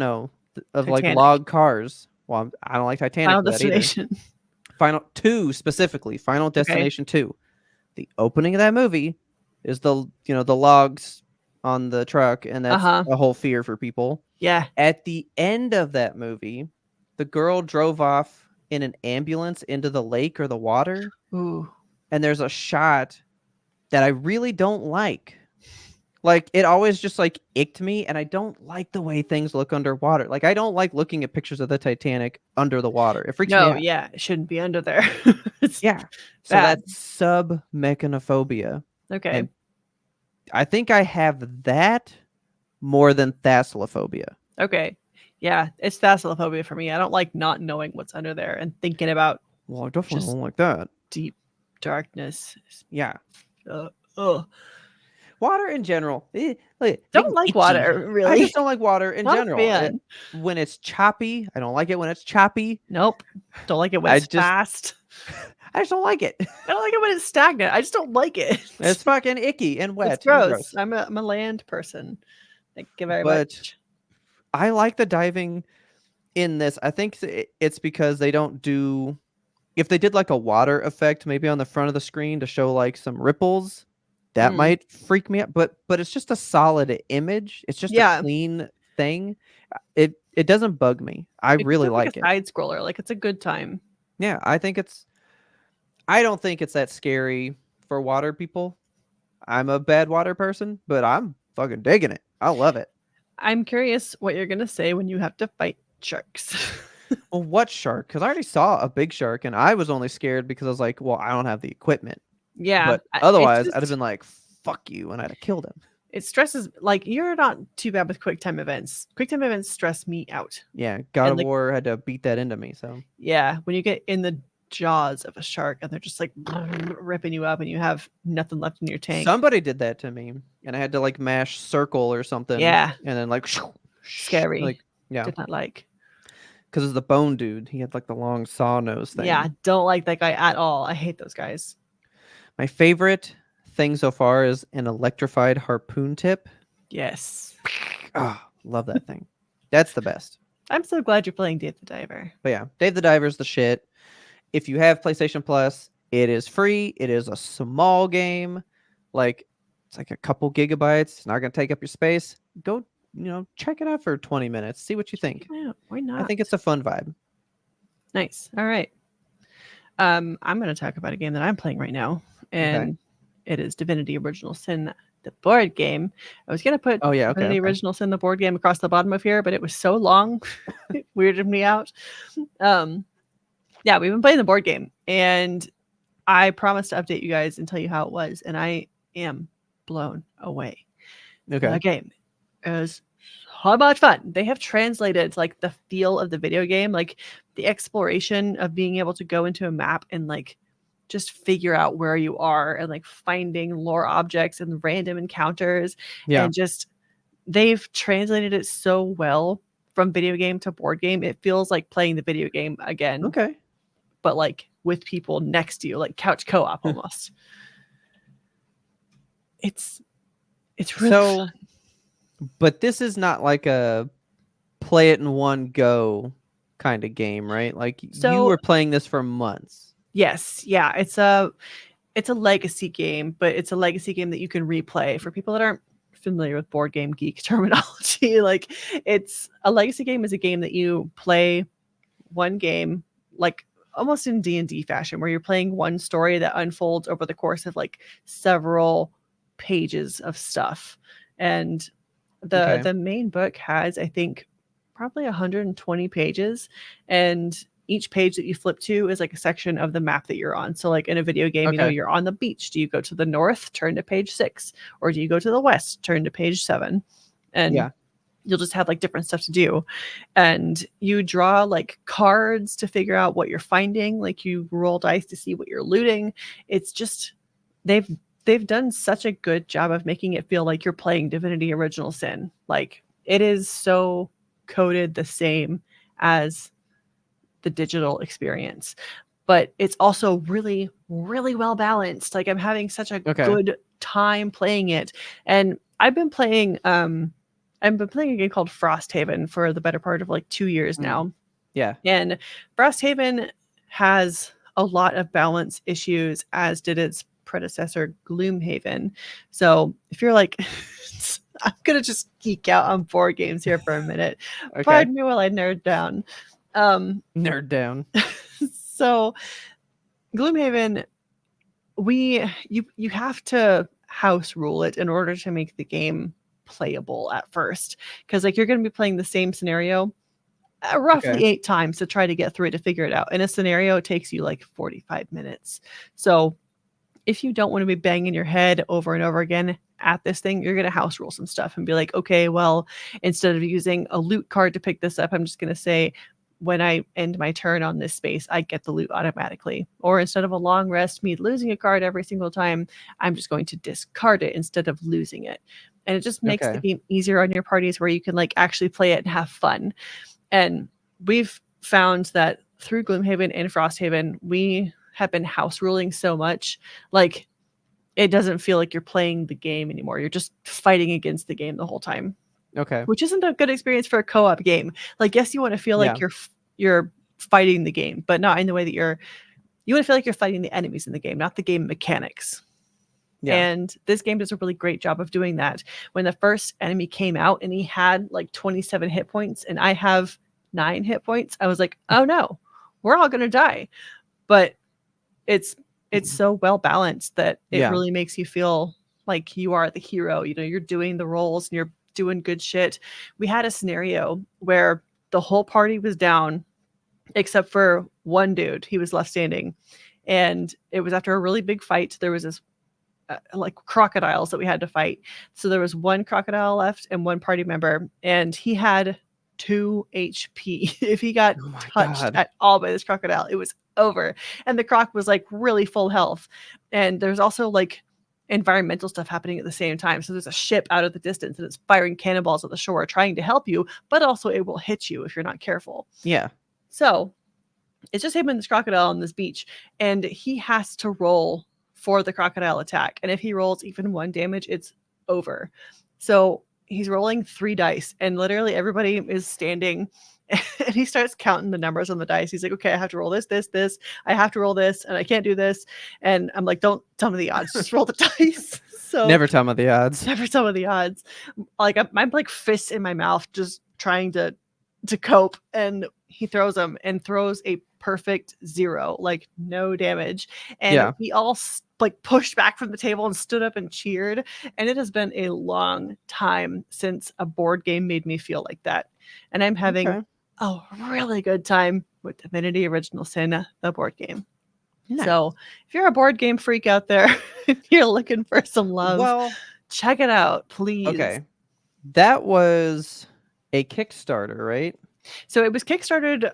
Titanic. log cars? Well, I don't like Titanic Final for that either. Destination. Final 2 specifically, Final Destination 2. The opening of that movie is the logs on the truck, and that's a whole fear for people. Yeah. At the end of that movie, the girl drove off in an ambulance into the lake or the water. Ooh. And there's a shot that I really don't like. Like it always just like icked me, and I don't like the way things look underwater. Like I don't like looking at pictures of the Titanic under the water. It freaks me out. Yeah, it shouldn't be under there. Yeah. So that's submechanophobia. Okay. And I think I have that more than thalassophobia. Okay. Yeah, it's thalassophobia for me. I don't like not knowing what's under there and thinking about Well, I definitely don't like that. Deep darkness. Yeah. Ugh. Water in general. Don't like water, really. I just don't like water in Not general. a fan. When it's choppy, I don't like it when it's choppy. Nope. Don't like it when it's fast. I just don't like it. I don't like it when it's stagnant. I just don't like it. It's fucking icky and wet. It's gross. I'm a land person. Thank you very much. I like the diving in this. I think it's because they don't do... If they did like a water effect maybe on the front of the screen to show like some ripples, that might freak me out. But it's just a solid image. It's just a clean thing. It doesn't bug me. I really like it. Side scroller, like it's a good time. Yeah, I don't think it's that scary for water people. I'm a bad water person, but I'm fucking digging it. I love it. I'm curious what you're gonna say when you have to fight sharks. Well, what shark? Because I already saw a big shark, and I was only scared because I was like, well, I don't have the equipment. Yeah. But otherwise, I'd have been like, fuck you, and I'd have killed him. It stresses, like, you're not too bad with quick time events. Quick time events stress me out. Yeah, God of War had to beat that into me, so. Yeah, when you get in the jaws of a shark and they're just like ripping you up and you have nothing left in your tank. Somebody did that to me, and I had to like mash circle or something. Yeah. And then like scary. Like, yeah. Did not like. Because it's the bone dude. He had like the long saw nose thing. Yeah, don't like that guy at all. I hate those guys. My favorite thing so far is an electrified harpoon tip. Yes. Oh, love that thing. That's the best. I'm so glad you're playing Dave the Diver. But yeah, Dave the Diver's the shit. If you have PlayStation Plus, it is free. It is a small game. Like, it's like a couple gigabytes. It's not going to take up your space. Go, check it out for 20 minutes. See what you think. Yeah, why not? I think it's a fun vibe. Nice. All right. I'm going to talk about a game that I'm playing right now. And It is Divinity Original Sin, the board game. I was gonna put Oh yeah, okay. Divinity okay. Original Sin, the board game, across the bottom of here, but it was so long, it weirded me out. Yeah, we've been playing the board game, and I promised to update you guys and tell you how it was, and I am blown away. Okay. The game is so much fun. They have translated like the feel of the video game, like the exploration of being able to go into a map and like just figure out where you are, and like finding lore objects and random encounters. Yeah. And just they've translated it so well from video game to board game. It feels like playing the video game again, Okay. but like with people next to you, like couch co-op almost. It's really So, fun. but this is not like a play it in one go kind of game, right? Like you So- were playing this for months. Yes, yeah, it's a legacy game, but it's a legacy game that you can replay. For people that aren't familiar with board game geek terminology, like it's a legacy game is a game that you play one game, like almost in D&D fashion, where you're playing one story that unfolds over the course of like several pages of stuff. And Okay. the main book has, I think, probably 120 pages, and each page that you flip to is like a section of the map that you're on. So like in a video game, you know, Okay. you're on the beach. Do you go to the north, turn to page 6, or do you go to the west, turn to page 7? And Yeah. you'll just have like different stuff to do, and you draw like cards to figure out what you're finding. Like you roll dice to see what you're looting. It's just they've done such a good job of making it feel like you're playing Divinity Original Sin. Like it is so coded the same as the digital experience, but it's also really, really well balanced. Like I'm having such a Okay. good time playing it. And I've been playing a game called Frosthaven for the better part of like 2 years now. Yeah. And Frosthaven has a lot of balance issues, as did its predecessor Gloomhaven. So if you're like I'm gonna just geek out on board games here for a minute. Okay. Pardon me while I nerd down. Nerd down. So Gloomhaven, you have to house rule it in order to make the game playable at first, because like you're going to be playing the same scenario roughly Okay. 8 times to try to get through it, to figure it out. In a scenario, it takes you like 45 minutes. So if you don't want to be banging your head over and over again at this thing, you're going to house rule some stuff and be like, okay, well, instead of using a loot card to pick this up, I'm just going to say, when I end my turn on this space, I get the loot automatically. Or instead of a long rest, me losing a card every single time, I'm just going to discard it instead of losing it. And it just makes the Okay. game easier on your parties, where you can like actually play it and have fun. And we've found that through Gloomhaven and Frosthaven, we have been house ruling so much, like it doesn't feel like you're playing the game anymore. You're just fighting against the game the whole time, Okay. which isn't a good experience for a co-op game. Like, yes, you want to feel like Yeah. you're fighting the game, but not in the way that you want to feel like you're fighting the enemies in the game, not the game mechanics. Yeah. And this game does a really great job of doing that. When the first enemy came out and he had like 27 hit points and I have 9 hit points, I was like, oh no, we're all gonna die. But it's so well balanced that it Yeah. really makes you feel like you are the hero. You know, you're doing the roles and you're doing good shit. We had a scenario where the whole party was down except for one dude. He was left standing, and it was after a really big fight. There was this like crocodiles that we had to fight. So there was one crocodile left and one party member, and he had 2 HP. If he got Oh my touched God. at all by this crocodile, it was over. And the croc was like really full health. And there's also like environmental stuff happening at the same time. So there's a ship out of the distance and it's firing cannonballs at the shore trying to help you, but also it will hit you if you're not careful. Yeah. So it's just him and this crocodile on this beach, and he has to roll for the crocodile attack. And if he rolls even 1 damage, it's over. So he's rolling 3 dice, and literally everybody is standing, and he starts counting the numbers on the dice. He's like, okay, I have to roll this, this, this. I have to roll this, and I can't do this. And I'm like, don't tell me the odds, just roll the dice. So Never tell me the odds. never tell me the odds. Like I'm like fists in my mouth, just trying to cope. And he throws them and throws a perfect 0, like no damage. And Yeah. we all like pushed back from the table and stood up and cheered. And it has been a long time since a board game made me feel like that. And I'm having Okay. a really good time with Divinity Original Sin, the board game. Nice. So if you're a board game freak out there, if you're looking for some love, Well, check it out, please. okay. That was a Kickstarter, right? So it was kickstarted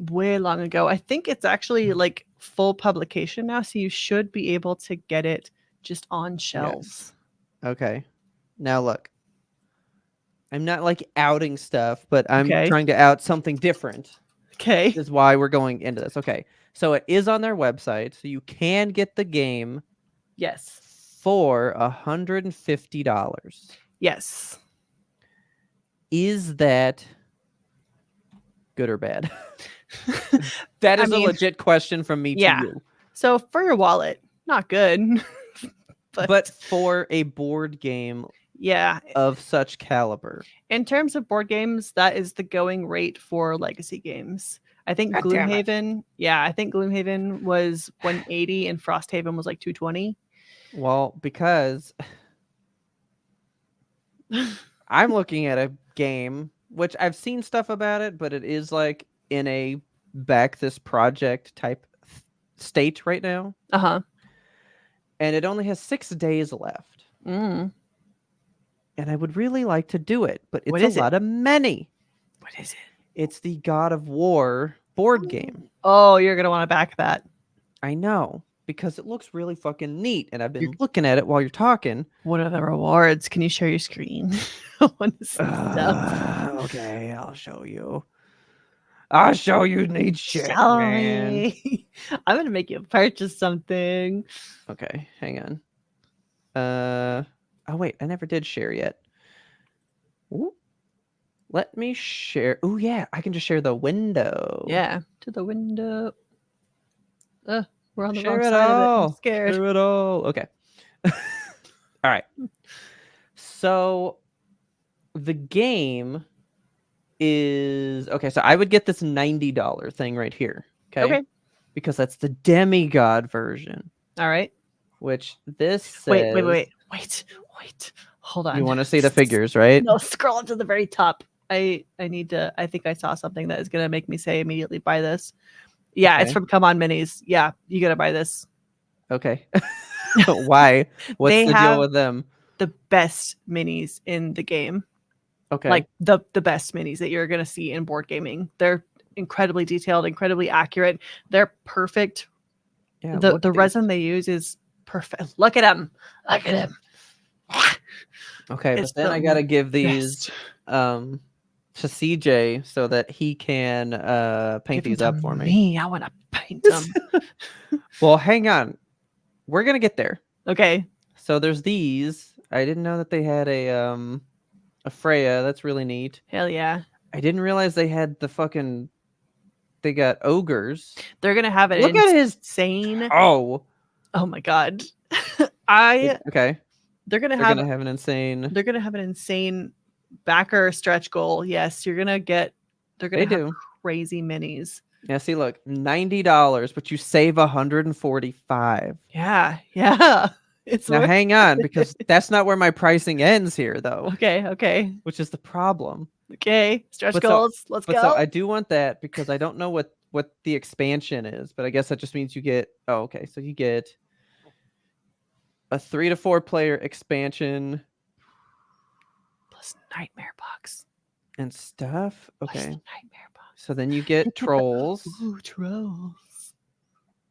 way long ago. I think it's actually like full publication now, so you should be able to get it just on shelves. Okay. Now look. I'm not like outing stuff, but I'm Okay. trying to out something different. Okay. This is why we're going into this. Okay. So it is on their website, so you can get the game Yes. for $150. Yes. Is that good or bad? That is I mean, a legit question from me yeah. to you. So for your wallet, not good. But for a board game yeah, of such caliber. in terms of board games, that is the going rate for legacy games. I think God damn it. Gloomhaven, I think Gloomhaven was 180 and Frosthaven was like 220. Well, because I'm looking at a game, which I've seen stuff about it, but it is like in a back this project type state right now. Uh-huh. And it only has 6 days left. Mm. And I would really like to do it, but What it's is a it? lot of money. What is it? It's the God of War board game. Oh, you're going to want to back that. I know, because it looks really fucking neat. And I've been looking at it while you're talking. What are the rewards? Can you share your screen? I want to see stuff. Okay, I'll show you. I'll show you neat shit, Show man. me. I'm going to make you purchase something. Okay, hang on. Oh wait, I never did share yet. Ooh. Let me share. Oh yeah, I can just share the window. Yeah, to the window. We're on the Share wrong it side of it. I'm all. scared. Share it all. Okay. All right. So the game is okay. So I would get this $90 thing right here. Okay. Because that's the demigod version. All right. Which this says. Wait. Hold on. You want to see the figures, right? No, scroll to the very top. I need to. I think I saw something that is gonna make me say immediately buy this. Yeah, it's from Come On Minis. Yeah, you gotta buy this. Okay. Why? What's the deal with them? The best minis in the game. Okay. Like the best minis that you're gonna see in board gaming. They're incredibly detailed, incredibly accurate. They're perfect. Yeah, The resin they use is perfect. Look at him. Look at him. Okay, It's but then I gotta give these best. to CJ so that he can paint Give these them up to for me. me. I want to paint them. Well, hang on. We're gonna get there. Okay. So there's these. I didn't know that they had a Freya. That's really neat. Hell yeah. I didn't realize they had the fucking. They got ogres. They're gonna have it. Look at his insane. Oh my god. Okay. They're gonna have an insane. They're gonna have an insane backer stretch goal. Yes, you're gonna get. They're gonna have crazy minis. Yeah. See, look, $90, but you save $145. Yeah. It's now hang on, because that's not where my pricing ends here, though. Okay. Which is the problem. Okay, stretch goals. Let's go. So I do want that because I don't know what the expansion is, but I guess that just means you get. Oh, okay. So you get a 3 to 4 player expansion plus nightmare box and stuff. Okay. Plus nightmare box. So then you get trolls. Ooh, trolls.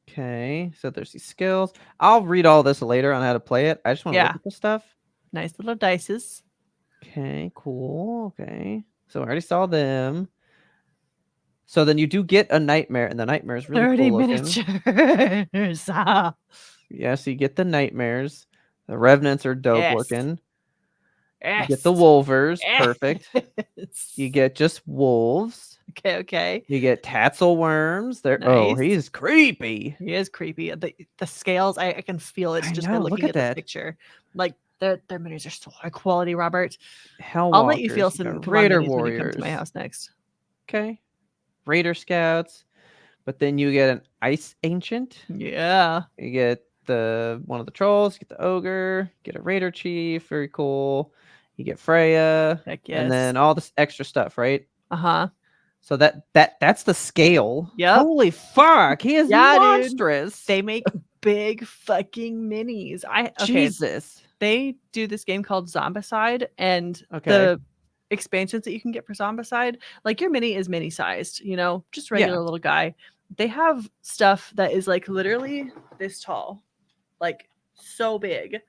Okay. So there's these skills. I'll read all this later on how to play it. I just want to look at the stuff. Nice little dices. Okay, cool. Okay. So I already saw them. So then you do get a nightmare, and the nightmare is really 30 cool miniatures. Yeah, so you get the nightmares. The revenants are dope looking. You get the wolvers. Perfect. You get just wolves. Okay. You get tassel worms. Oh, he's creepy. He is creepy. The scales, I can feel it just by looking at this picture. Like their minis are so high quality, Robert. I'll let you feel some Raider Warriors warriors when you come to my house next. Okay. Raider scouts. But then you get an ice ancient. Yeah. You get one of the trolls, you get the ogre, get a raider chief, very cool. You get Freya, Heck and yes. then all this extra stuff, right? Uh-huh. So that's the scale. Yep. Holy fuck, he is Yeah, dude. monstrous. They make big fucking minis. Okay. Jesus. They do this game called Zombicide, and Okay. the expansions that you can get for Zombicide, like your mini is mini sized, just regular little guy. They have stuff that is like literally this tall, like so big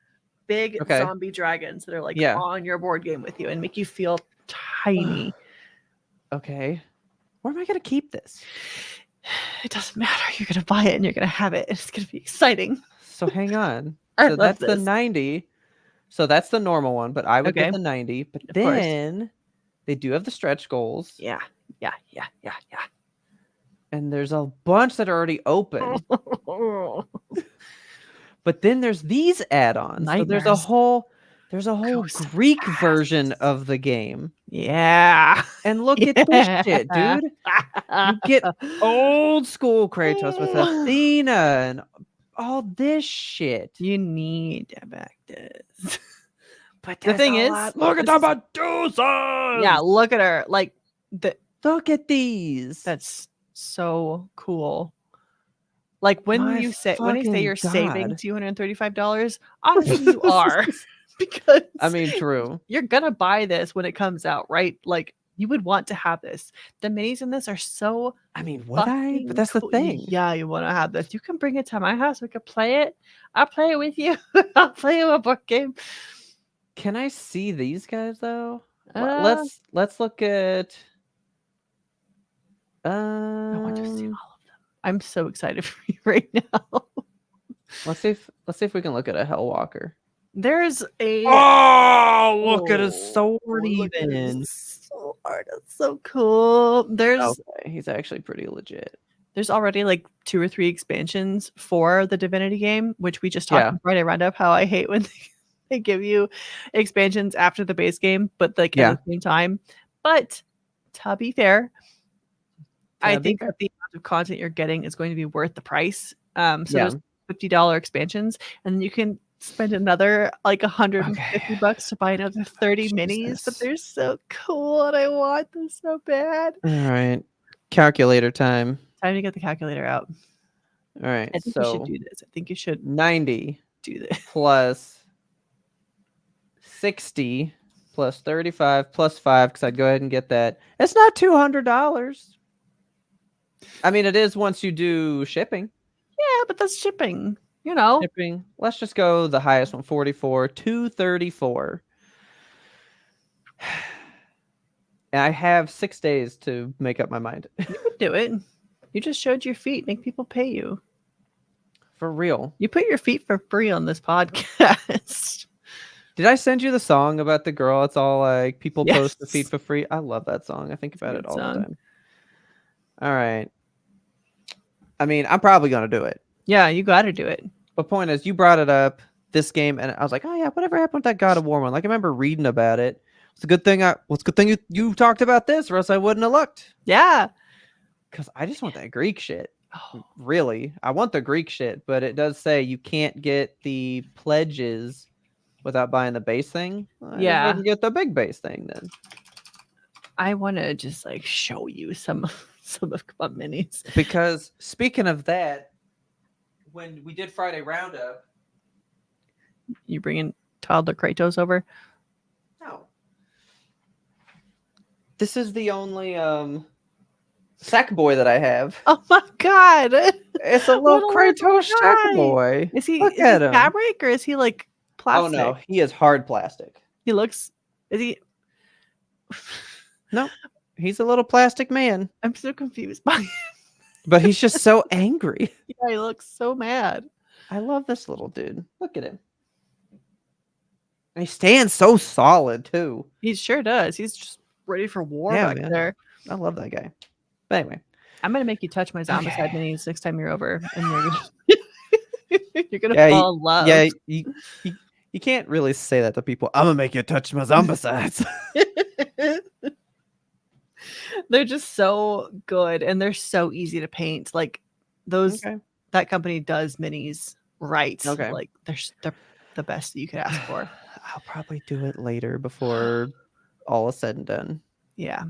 Okay. zombie dragons that are like Yeah. on your board game with you and make you feel tiny. Okay. Where am I going to keep this? It doesn't matter. You're going to buy it and you're going to have it. It's going to be exciting. So hang on. I So love that's the this. 90. So that's the normal one, but I would Okay. get the 90. But Of course. then they do have the stretch goals. Yeah. And there's a bunch that are already open. But then there's these add-ons. So there's a Nightmares. whole Ghost Greek Pass. version of the game. Yeah. And look at this shit, dude. You get old school Kratos with Athena and all this shit. You need to back this. But The thing is, look at this the is- Medusas. Yeah, look at her. Like Look at these. that's so cool. Like when My they say you're fucking saving God. $235, honestly you are. Because I mean, true. you're gonna buy this when it comes out, right? Like you would want to have this. The minis in this are so I mean, would I? fucking But that's the cool. thing. Yeah, you want to have this. You can bring it to my house. We could play it. I'll play it with you. I'll play you a board game. Can I see these guys though? Let's look at. I want to see all of them. I'm so excited for you right now. Let's see if we can look at a Hellwalker. There's a Oh, look at his sword look at even. his sword. That's so cool. There's Okay, he's actually pretty legit. there's already like 2 or 3 expansions for the Divinity game, which we just talked in Friday Roundup. How I hate when they give you expansions after the base game, but like at the same time. But to be fair, I think that the amount of content you're getting is going to be worth the price. So there's $50 expansions, and then you can spend another like $150 to buy another 30 minis. But they're so cool, and I want them so bad. All right, calculator time. Time to get the calculator out. All right, I think you should do this. I think you should 90 do this. plus 60 plus 35 plus 5, because I'd go ahead and get that. It's not $200. I mean, it is once you do shipping. Yeah, but that's shipping. Shipping. Let's just go the highest one, 44, 234. And I have 6 days to make up my mind. You could do it. You just showed your feet. Make people pay you. For real. You put your feet for free on this podcast. Did I send you the song about the girl? It's all like people post the feet Yes. for free. I love that song. I think about it all the time. All right. I mean, I'm probably going to do it. Yeah, you got to do it. But point is, you brought it up, this game, and I was like, oh yeah, whatever happened with that God of War one? Like, I remember reading about it. It's a good thing you talked about this, or else I wouldn't have looked. Yeah. Because I just want that Greek shit. Oh, Really. I want the Greek shit, but it does say you can't get the pledges without buying the base thing. I Yeah. can get the big base thing then. I want to just like show you some of my minis. Because speaking of that, when we did Friday Roundup, You bringing toddler Kratos over? no. This is the only sack boy that I have. Oh my god! It's a little Kratos sack boy. Is he? Look Is at he him. fabric or is he like plastic? Oh no, he is hard plastic. He looks. Is he? No, he's a little plastic man. I'm so confused by him. But he's just so angry. Yeah, he looks so mad. I love this little dude. Look at him. And he stands so solid too. He sure does. He's just ready for war Yeah, back man. there. I love that guy. But anyway, I'm gonna make you touch my Zombicide Okay. minis next time you're over, and you're gonna fall in love. yeah, you can't really say that to people. I'm gonna make you touch my Zombicides. They're just so good and they're so easy to paint. Like those Okay. that company does minis right. Okay. Like they're the best that you could ask for. I'll probably do it later before all is said and done. Yeah.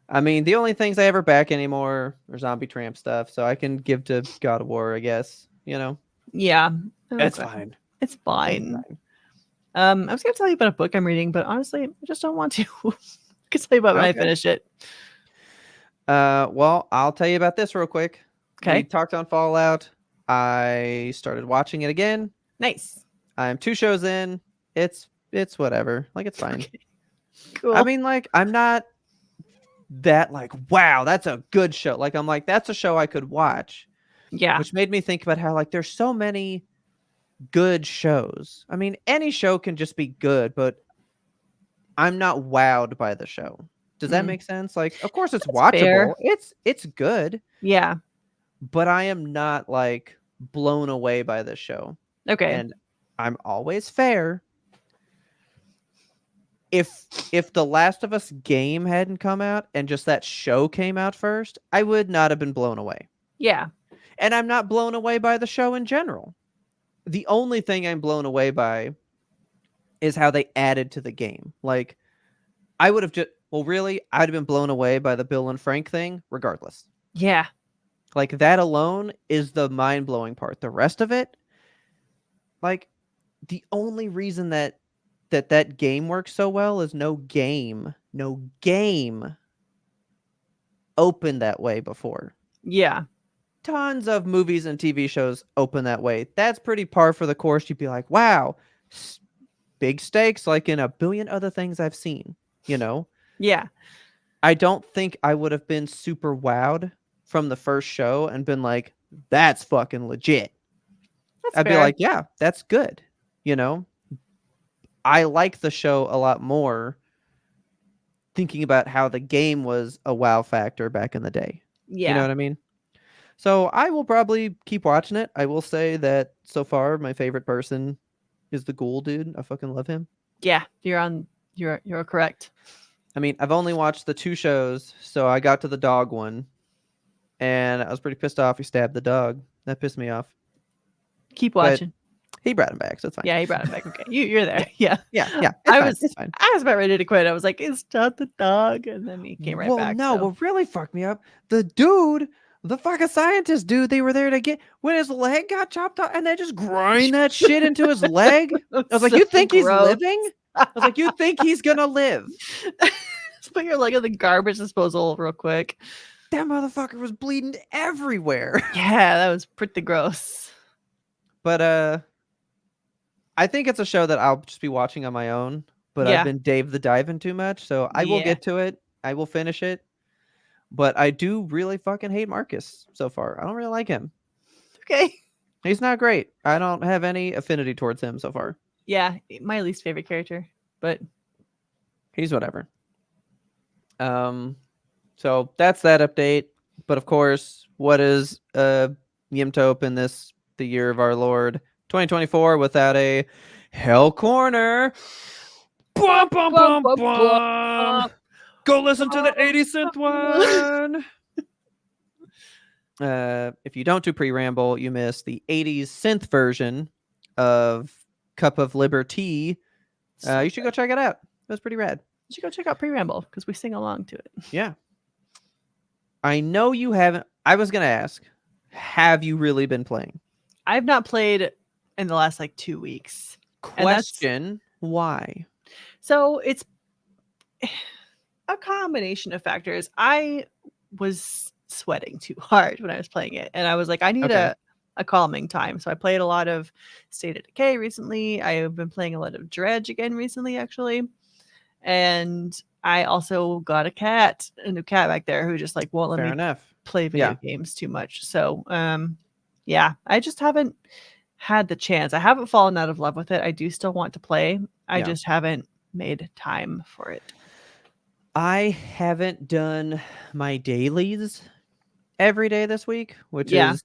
I mean, the only things I ever back anymore are Zombie Tramp stuff, so I can give to God of War, I guess. You know, Yeah. it's Okay. fine. It's It's fine. fine. I was gonna tell you about a book I'm reading, but honestly, I just don't want to. I can tell you about when I Okay. finish it. Well, I'll tell you about this real quick. We Okay. talked on Fallout. I started watching it again. Nice. I'm 2 shows in. It's whatever. Like, it's fine. Okay. Cool. I mean, like, I'm not that like, wow, that's a good show. Like, I'm like, that's a show I could watch. Yeah. Which made me think about how like there's so many good shows. I mean, any show can just be good, but I'm not wowed by the show. Does that Mm. make sense? Like, of course it's That's watchable. fair. It's good, Yeah. but I am not like blown away by this show. Okay. And I'm always fair. If The Last of Us game hadn't come out and just that show came out first, I would not have been blown away. Yeah. And I'm not blown away by the show in general. The only thing I'm blown away by is how they added to the game. Like, I would have just, well, really, I'd have been blown away by the Bill and Frank thing, regardless. Yeah. Like, that alone is the mind-blowing part. The rest of it, like, the only reason that game works so well is no game opened that way before. Yeah. Tons of movies and TV shows open that way. That's pretty par for the course. You'd be like, wow, big stakes like in a billion other things I've seen, you know? Yeah. I don't think I would have been super wowed from the first show and been like, that's fucking legit. That's I'd fair. be like, yeah, that's good. You know? I like the show a lot more thinking about how the game was a wow factor back in the day. Yeah. You know what I mean? So I will probably keep watching it. I will say that so far my favorite person is the Ghoul dude. I fucking love him. Yeah. You're correct. I mean, I've only watched the 2 shows, so I got to the dog one, and I was pretty pissed off he stabbed the dog. That pissed me off. Keep But watching. he brought him back, so it's fine. Yeah, he brought it back. Okay. You're there. Yeah. Yeah. It's I fine. was It's fine. I was about ready to quit. I was like, it's not the dog. And then he came right well, back. no, so. what really fucked me up, the dude, the fucking scientist dude, they were there to get when his leg got chopped off, and they just grind that shit into his leg. I was like, So you think he's gross. living? I was like, you think he's gonna live? Just put your leg in the garbage disposal real quick. That motherfucker was bleeding everywhere. Yeah, that was pretty gross. But I think it's a show that I'll just be watching on my own. But Yeah. I've been Dave the Diving too much, so I will Yeah. get to it. I will finish it. But I do really fucking hate Marcus so far. I don't really like him. Okay. He's not great. I don't have any affinity towards him so far. Yeah, my least favorite character, but He's whatever. So that's that update. But of course, what is YMBToAP in the year of our Lord 2024 without a Hell Corner? Bum, bum, bum, bum. Go listen to the 80 cent one. If you don't do pre-ramble, you miss the 80s synth version of Cup of Liberty. You should go check it out. It was pretty rad. You should go check out Pre-Ramble because we sing along to it. Yeah. I know you haven't. I was going to ask, have you really been playing? I've not played in the last like 2 weeks. And that's- Question, why? So it's a combination of factors. I was sweating too hard when I was playing it. And I was like, I need Okay. a calming time. So I played a lot of State of Decay recently. I have been playing a lot of Dredge again recently, actually. And I also got a new cat back there who just like won't let Fair me enough. play video games too much. So yeah, I just haven't had the chance. I haven't fallen out of love with it. I do still want to play. I Yeah. just haven't made time for it. I haven't done my dailies every day this week, which Yeah. is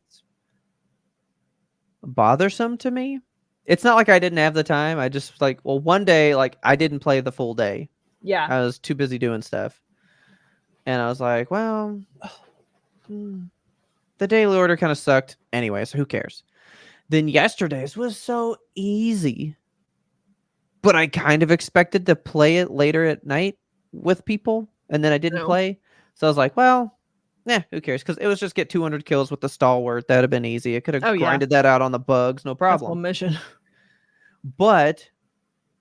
bothersome to me. It's not like I didn't have the time. I just like, well, one day, like I didn't play the full day. Yeah. I was too busy doing stuff. And I was like, well, the daily order kind of sucked anyway, so who cares? Then yesterday's was so easy. But I kind of expected to play it later at night with people, and then I didn't No. play. So I was like, well, who cares? Because it was just get 200 kills with the stalwart. That would have been easy. I could have Oh, yeah. grinded that out on the bugs, no That's the whole problem. mission. But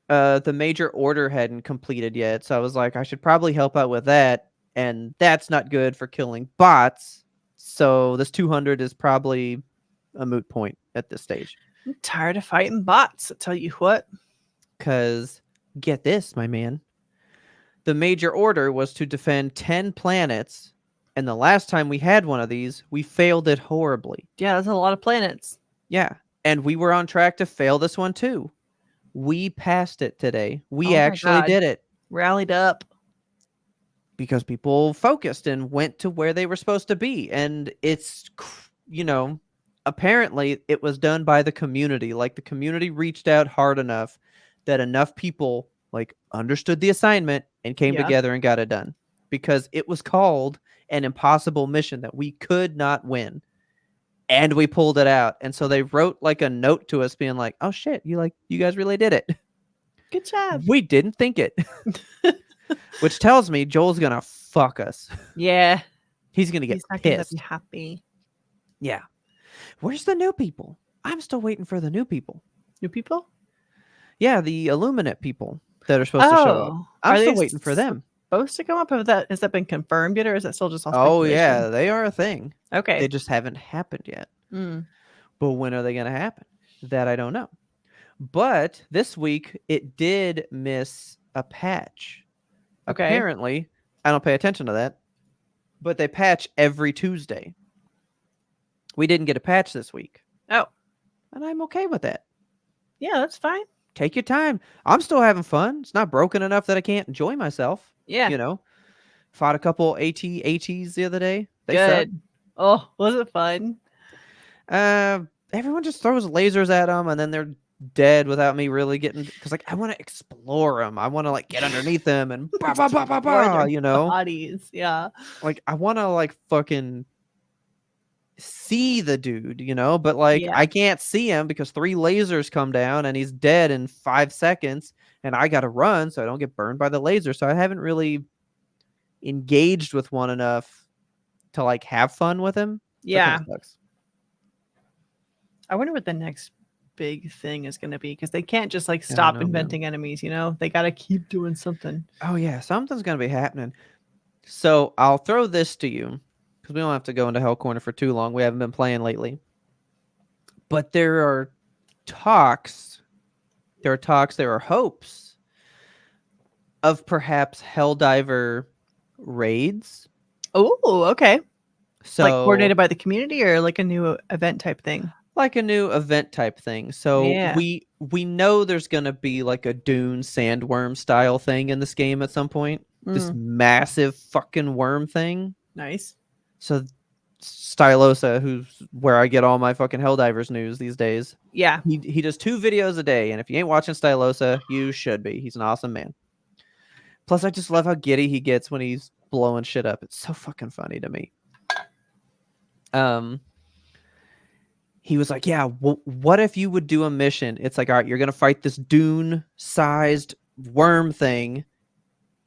the major order hadn't completed yet, so I was like, I should probably help out with that, and that's not good for killing bots. So this 200 is probably a moot point at this stage. I'm tired of fighting bots, I tell you what. Because get this, my man. The major order was to defend 10 planets, and the last time we had one of these, we failed it horribly. Yeah, that's a lot of planets. Yeah, and we were on track to fail this one too. We passed it today. We Oh my actually God. did it Rallied up. because people focused and went to where they were supposed to be. And it's, apparently it was done by the community. Like the community reached out hard enough that enough people like understood the assignment and came Yeah. together and got it done, because it was called an impossible mission that we could not win, and we pulled it out. And so they wrote like a note to us being like, oh shit, you guys really did it. Good job. We didn't think it. Which tells me Joel's gonna fuck us. Yeah. He's gonna get He's not going to pissed. be happy. Yeah. Where's the new people? I'm still waiting for the new people. New people? Yeah, the Illuminate people that are supposed to show up. I'm Are still they waiting for them. supposed to come up? Has that been confirmed yet, or is that still just all Oh speculation? yeah, they are a thing. Okay. They just haven't happened yet. Mm. But when are they going to happen? That I don't know. But this week it did miss a patch. Okay. Apparently, I don't pay attention to that, but they patch every Tuesday. We didn't get a patch this week, Oh, and I'm okay with that. yeah, that's fine. Take your time. I'm still having fun. It's not broken enough that I can't enjoy myself. Yeah. Fought a couple ATs the other day. They Good. Oh, was it fun? suck. Everyone just throws lasers at them, and then they're dead without me really getting. Because I want to explore them. I want to get underneath them and bah, bah, bah, bah, bah, Bodies. Yeah. I want to fucking see the dude, but Yeah. I can't see him because 3 lasers come down and he's dead in 5 seconds, and I gotta run so I don't get burned by the laser. So I haven't really engaged with one enough to have fun with him. Yeah. That kinda sucks. I wonder what the next big thing is going to be, because they can't just stop know, man. inventing enemies. They got to keep doing something. Oh yeah, something's gonna be happening. So I'll throw this to you because we don't have to go into Hell Corner for too long. We haven't been playing lately, but there are talks. There are hopes of perhaps Helldiver raids. Oh, okay. So Coordinated by the community, or a new event type thing? like a new event type thing. So Yeah. we know there's gonna be a Dune sandworm style thing in this game at some point. This massive fucking worm thing. Nice. So Stylosa, who's where I get all my fucking Helldivers news these days, Yeah. he does 2 videos a day, and if you ain't watching Stylosa, you should be. He's an awesome man. Plus, I just love how giddy he gets when he's blowing shit up. It's so fucking funny to me. He was like, yeah, what if you would do a mission? It's like, all right, you're going to fight this Dune-sized worm thing,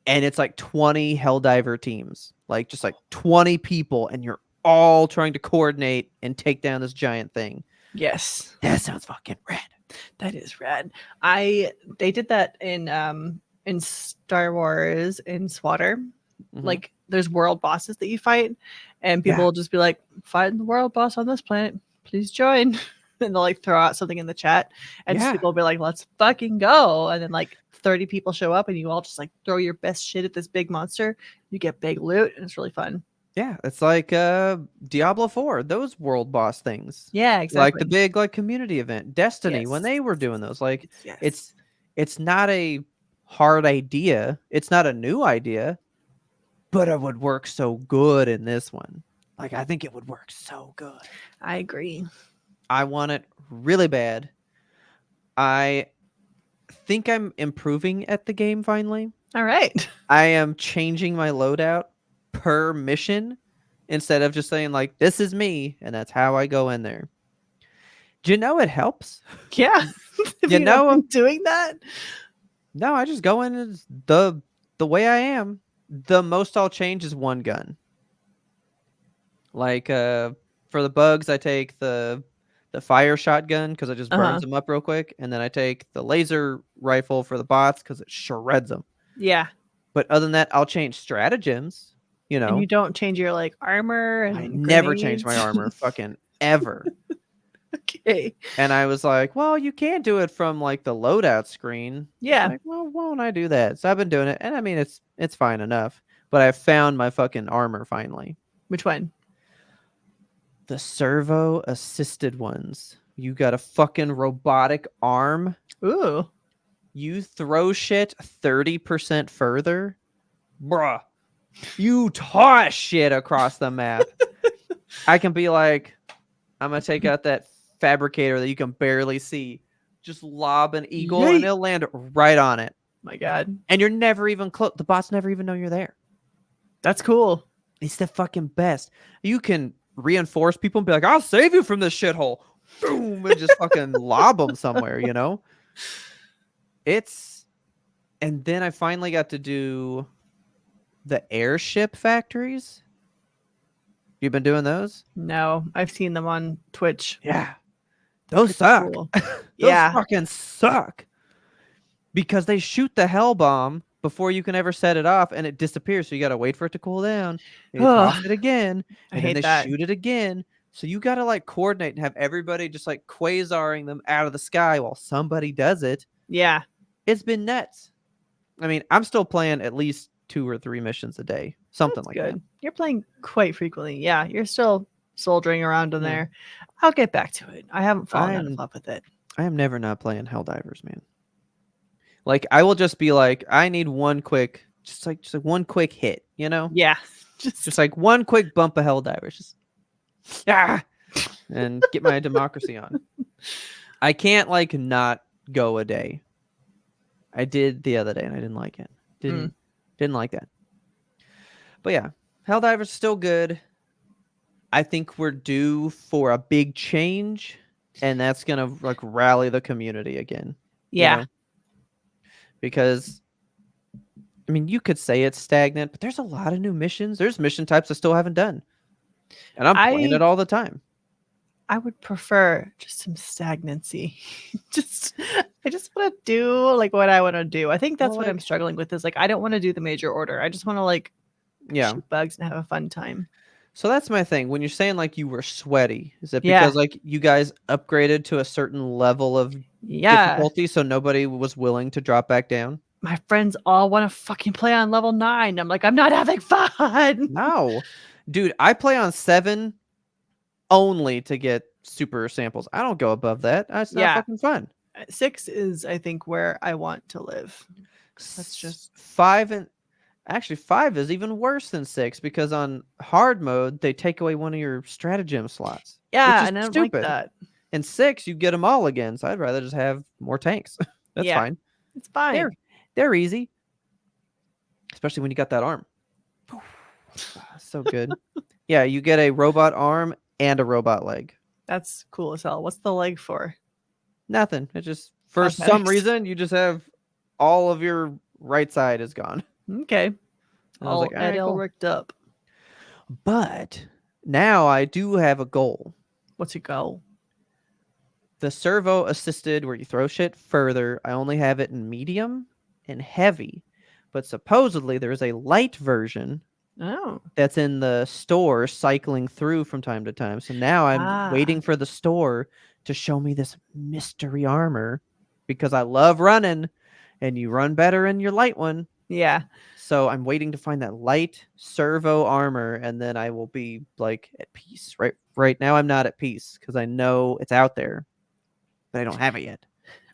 and it's 20 Helldiver teams. Just 20 people, and you're all trying to coordinate and take down this giant thing. Yes. That sounds fucking rad. That is rad. They did that in Star Wars in Swatter. Mhm. There's world bosses that you fight, and people Yeah. will just be like, fighting the world boss on this planet, please join. And they'll throw out something in the chat, and just Yeah. people will be like, let's fucking go. And then 30 people show up, and you all just throw your best shit at this big monster. You get big loot, and it's really fun. Yeah, it's like Diablo 4, those world boss things. Yeah, exactly. The big community event. Destiny, when Yes. they were doing those. Yes. It's not a hard idea. It's not a new idea, but it would work so good in this one. I think it would work so good. I agree. I want it really bad. I think I'm improving at the game finally. All right. I am changing my loadout per mission instead of just saying like, this is me and that's how I go in there. Do you know it helps? Yeah. Have You you not know, been doing that? no, I just go in as the way I am. The most I'll change is one gun. Like for the bugs, I take the fire shotgun because it just burns them up real quick, and then I take the laser rifle for the bots because it shreds them. Yeah. But other than that, I'll change stratagems. You And know, you don't change your like armor and I never change my grenades? armor, fucking ever. Okay. And I was like, well, you can't do it from like the loadout screen. Yeah. Like, well, why don't I do that? So I've been doing it, and I mean, it's fine enough. But I found my fucking armor finally. Which one? The servo assisted ones. You got a fucking robotic arm. Ooh. You throw shit 30% further. Bruh. You toss shit across the map. I can be like, I'm going to take out that fabricator that you can barely see. Just lob an eagle and it'll land right on it. My God. And you're never even close. The bots never even know you're there. That's cool. It's the fucking best. You can reinforce people and be like, I'll save you from this shithole. Boom. And just fucking lob them somewhere, you know? And then I finally got to do the airship factories. You've been doing those? No, I've seen them on Twitch. Yeah. Those suck. Cool. Those fucking suck. Because they shoot the hell bomb before you can ever set it off and it disappears. So you got to wait for it to cool down. And you toss it again. And then they shoot it again. So you got to like coordinate and have everybody just like quasaring them out of the sky while somebody does it. Yeah. It's been nuts. I mean, I'm still playing at least 2 or 3 missions a day. Something That's like good. that. You're playing quite frequently. Yeah. You're still soldiering around in there. I'll get back to it. I haven't fallen out of love with it. I am never not playing Helldivers, man. Like, I will just be like, I need one quick, just like one quick hit, you know? Yeah. Just like one quick bump of Helldivers. Just, and get my democracy on. I can't, like, not go a day. I did the other day, and I didn't like it. Didn't like that. But yeah, Helldivers still good. I think we're due for a big change, and that's gonna like rally the community again. Yeah. You know? Because I mean, you could say it's stagnant, but there's a lot of new missions. There's mission types I still haven't done. And I'm playing it all the time. I would prefer just some stagnancy. I just want to do like what I want to do. I think that's what I'm struggling with is like I don't want to do the major order. I just want to like shoot bugs and have a fun time. So that's my thing. When you're saying like you were sweaty, is it because like you guys upgraded to a certain level of difficulty so nobody was willing to drop back down? My friends all want to fucking play on level 9. I'm like, I'm not having fun. No. Dude, I play on 7 only to get super samples. I don't go above that. It's not fucking fun. 6 is, I think, where I want to live. That's just 5 and actually 5 is even worse than 6 because on hard mode they take away one of your stratagem slots. Yeah, which is and I don't stupid. like that. In 6 you get them all again, so I'd rather just have more tanks. That's fine. It's fine. They're easy, especially when you got that arm. So good. Yeah, you get a robot arm and a robot leg. That's cool as hell. What's the leg for? Nothing. It just for some reason you just have all of your right side is gone. Okay. I was like, all right, all cool. worked up. But now I do have a goal. What's your goal? The servo assisted where you throw shit further. I only have it in medium and heavy. But supposedly there's a light version that's in the store cycling through from time to time. So now I'm waiting for the store to show me this mystery armor because I love running and you run better in your light one. Yeah. So I'm waiting to find that light servo armor and then I will be like at peace. Right now I'm not at peace because I know it's out there, but I don't have it yet.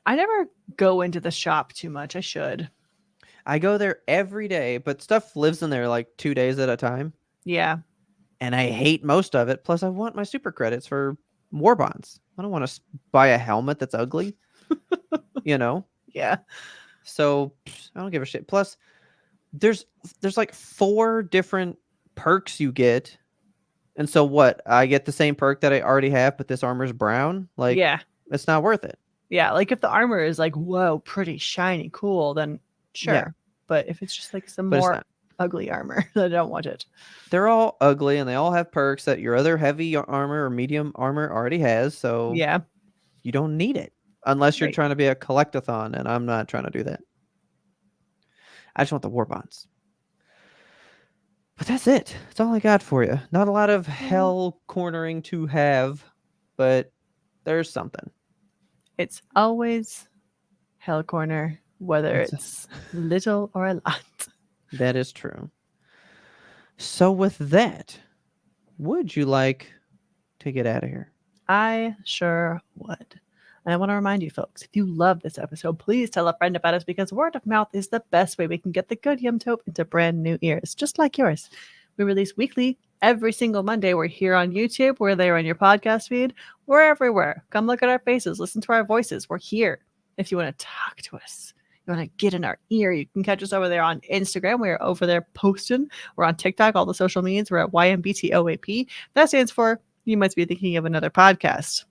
I never go into the shop too much. I should. I go there every day, but stuff lives in there like 2 days at a time. Yeah. And I hate most of it. Plus I want my super credits for war bonds. I don't want to buy a helmet that's ugly, you know? Yeah. So I don't give a shit. Plus there's like 4 different perks you get. And so what? I get the same perk that I already have, but this armor's brown? Like, Yeah. it's not worth it. Yeah, like if the armor is like, whoa, pretty shiny, cool, then sure. Yeah. But if it's just like some But it's more not. ugly armor, then I don't want it. They're all ugly, and they all have perks that your other heavy armor or medium armor already has, so Yeah. you don't need it. Unless you're Right. trying to be a collectathon, and I'm not trying to do that. I just want the war bonds. But that's it. That's all I got for you. Not a lot of hell cornering to have, but there's something. It's always hell corner, whether It's- it's little or a lot. That is true. So with that, would you like to get out of here? I sure would. And I want to remind you folks, if you love this episode, please tell a friend about us, because word of mouth is the best way we can get the good YMBToAP into brand new ears, just like yours. We release weekly, every single Monday. We're here on YouTube. We're there on your podcast feed. We're everywhere. Come look at our faces. Listen to our voices. We're here. If you want to talk to us, you want to get in our ear, you can catch us over there on Instagram. We're over there posting. We're on TikTok, all the social medias. We're at YMBToAP. That stands for You Must Be Thinking of Another Podcast.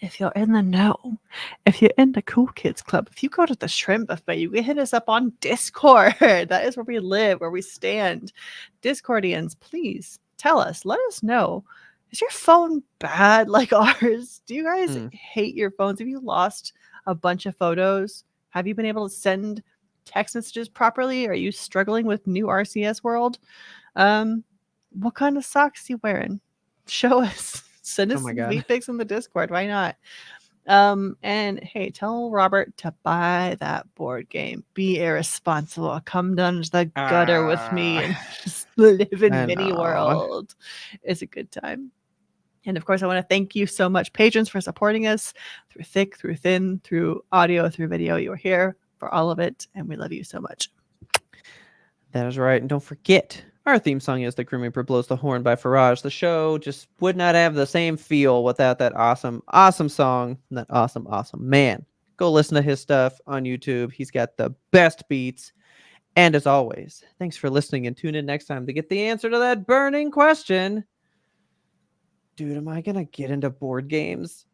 If you're in the know, if you're in the Cool Kids Club, if you go to the Shrimp Buffet, you can hit us up on Discord. That is where we live, where we stand. Discordians, please tell us, let us know. Is your phone bad like ours? Do you guys hate your phones? Have you lost a bunch of photos? Have you been able to send text messages properly? Are you struggling with new RCS world? What kind of socks you wearing? Show us. Send us Oh my some God. feed pics in the Discord. Why not? And hey, tell Robert to buy that board game. Be irresponsible. Come down to the gutter with me and just live in I mini know. world. It's a good time. And of course, I want to thank you so much, patrons, for supporting us through thick, through thin, through audio, through video. You are here for all of it, and we love you so much. That is right. And don't forget, our theme song is The Grim Reaper Blows the Horn by Faraj. The show just would not have the same feel without that awesome, awesome song. And that awesome, awesome man. Go listen to his stuff on YouTube. He's got the best beats. And as always, thanks for listening, and tune in next time to get the answer to that burning question. Dude, am I going to get into board games?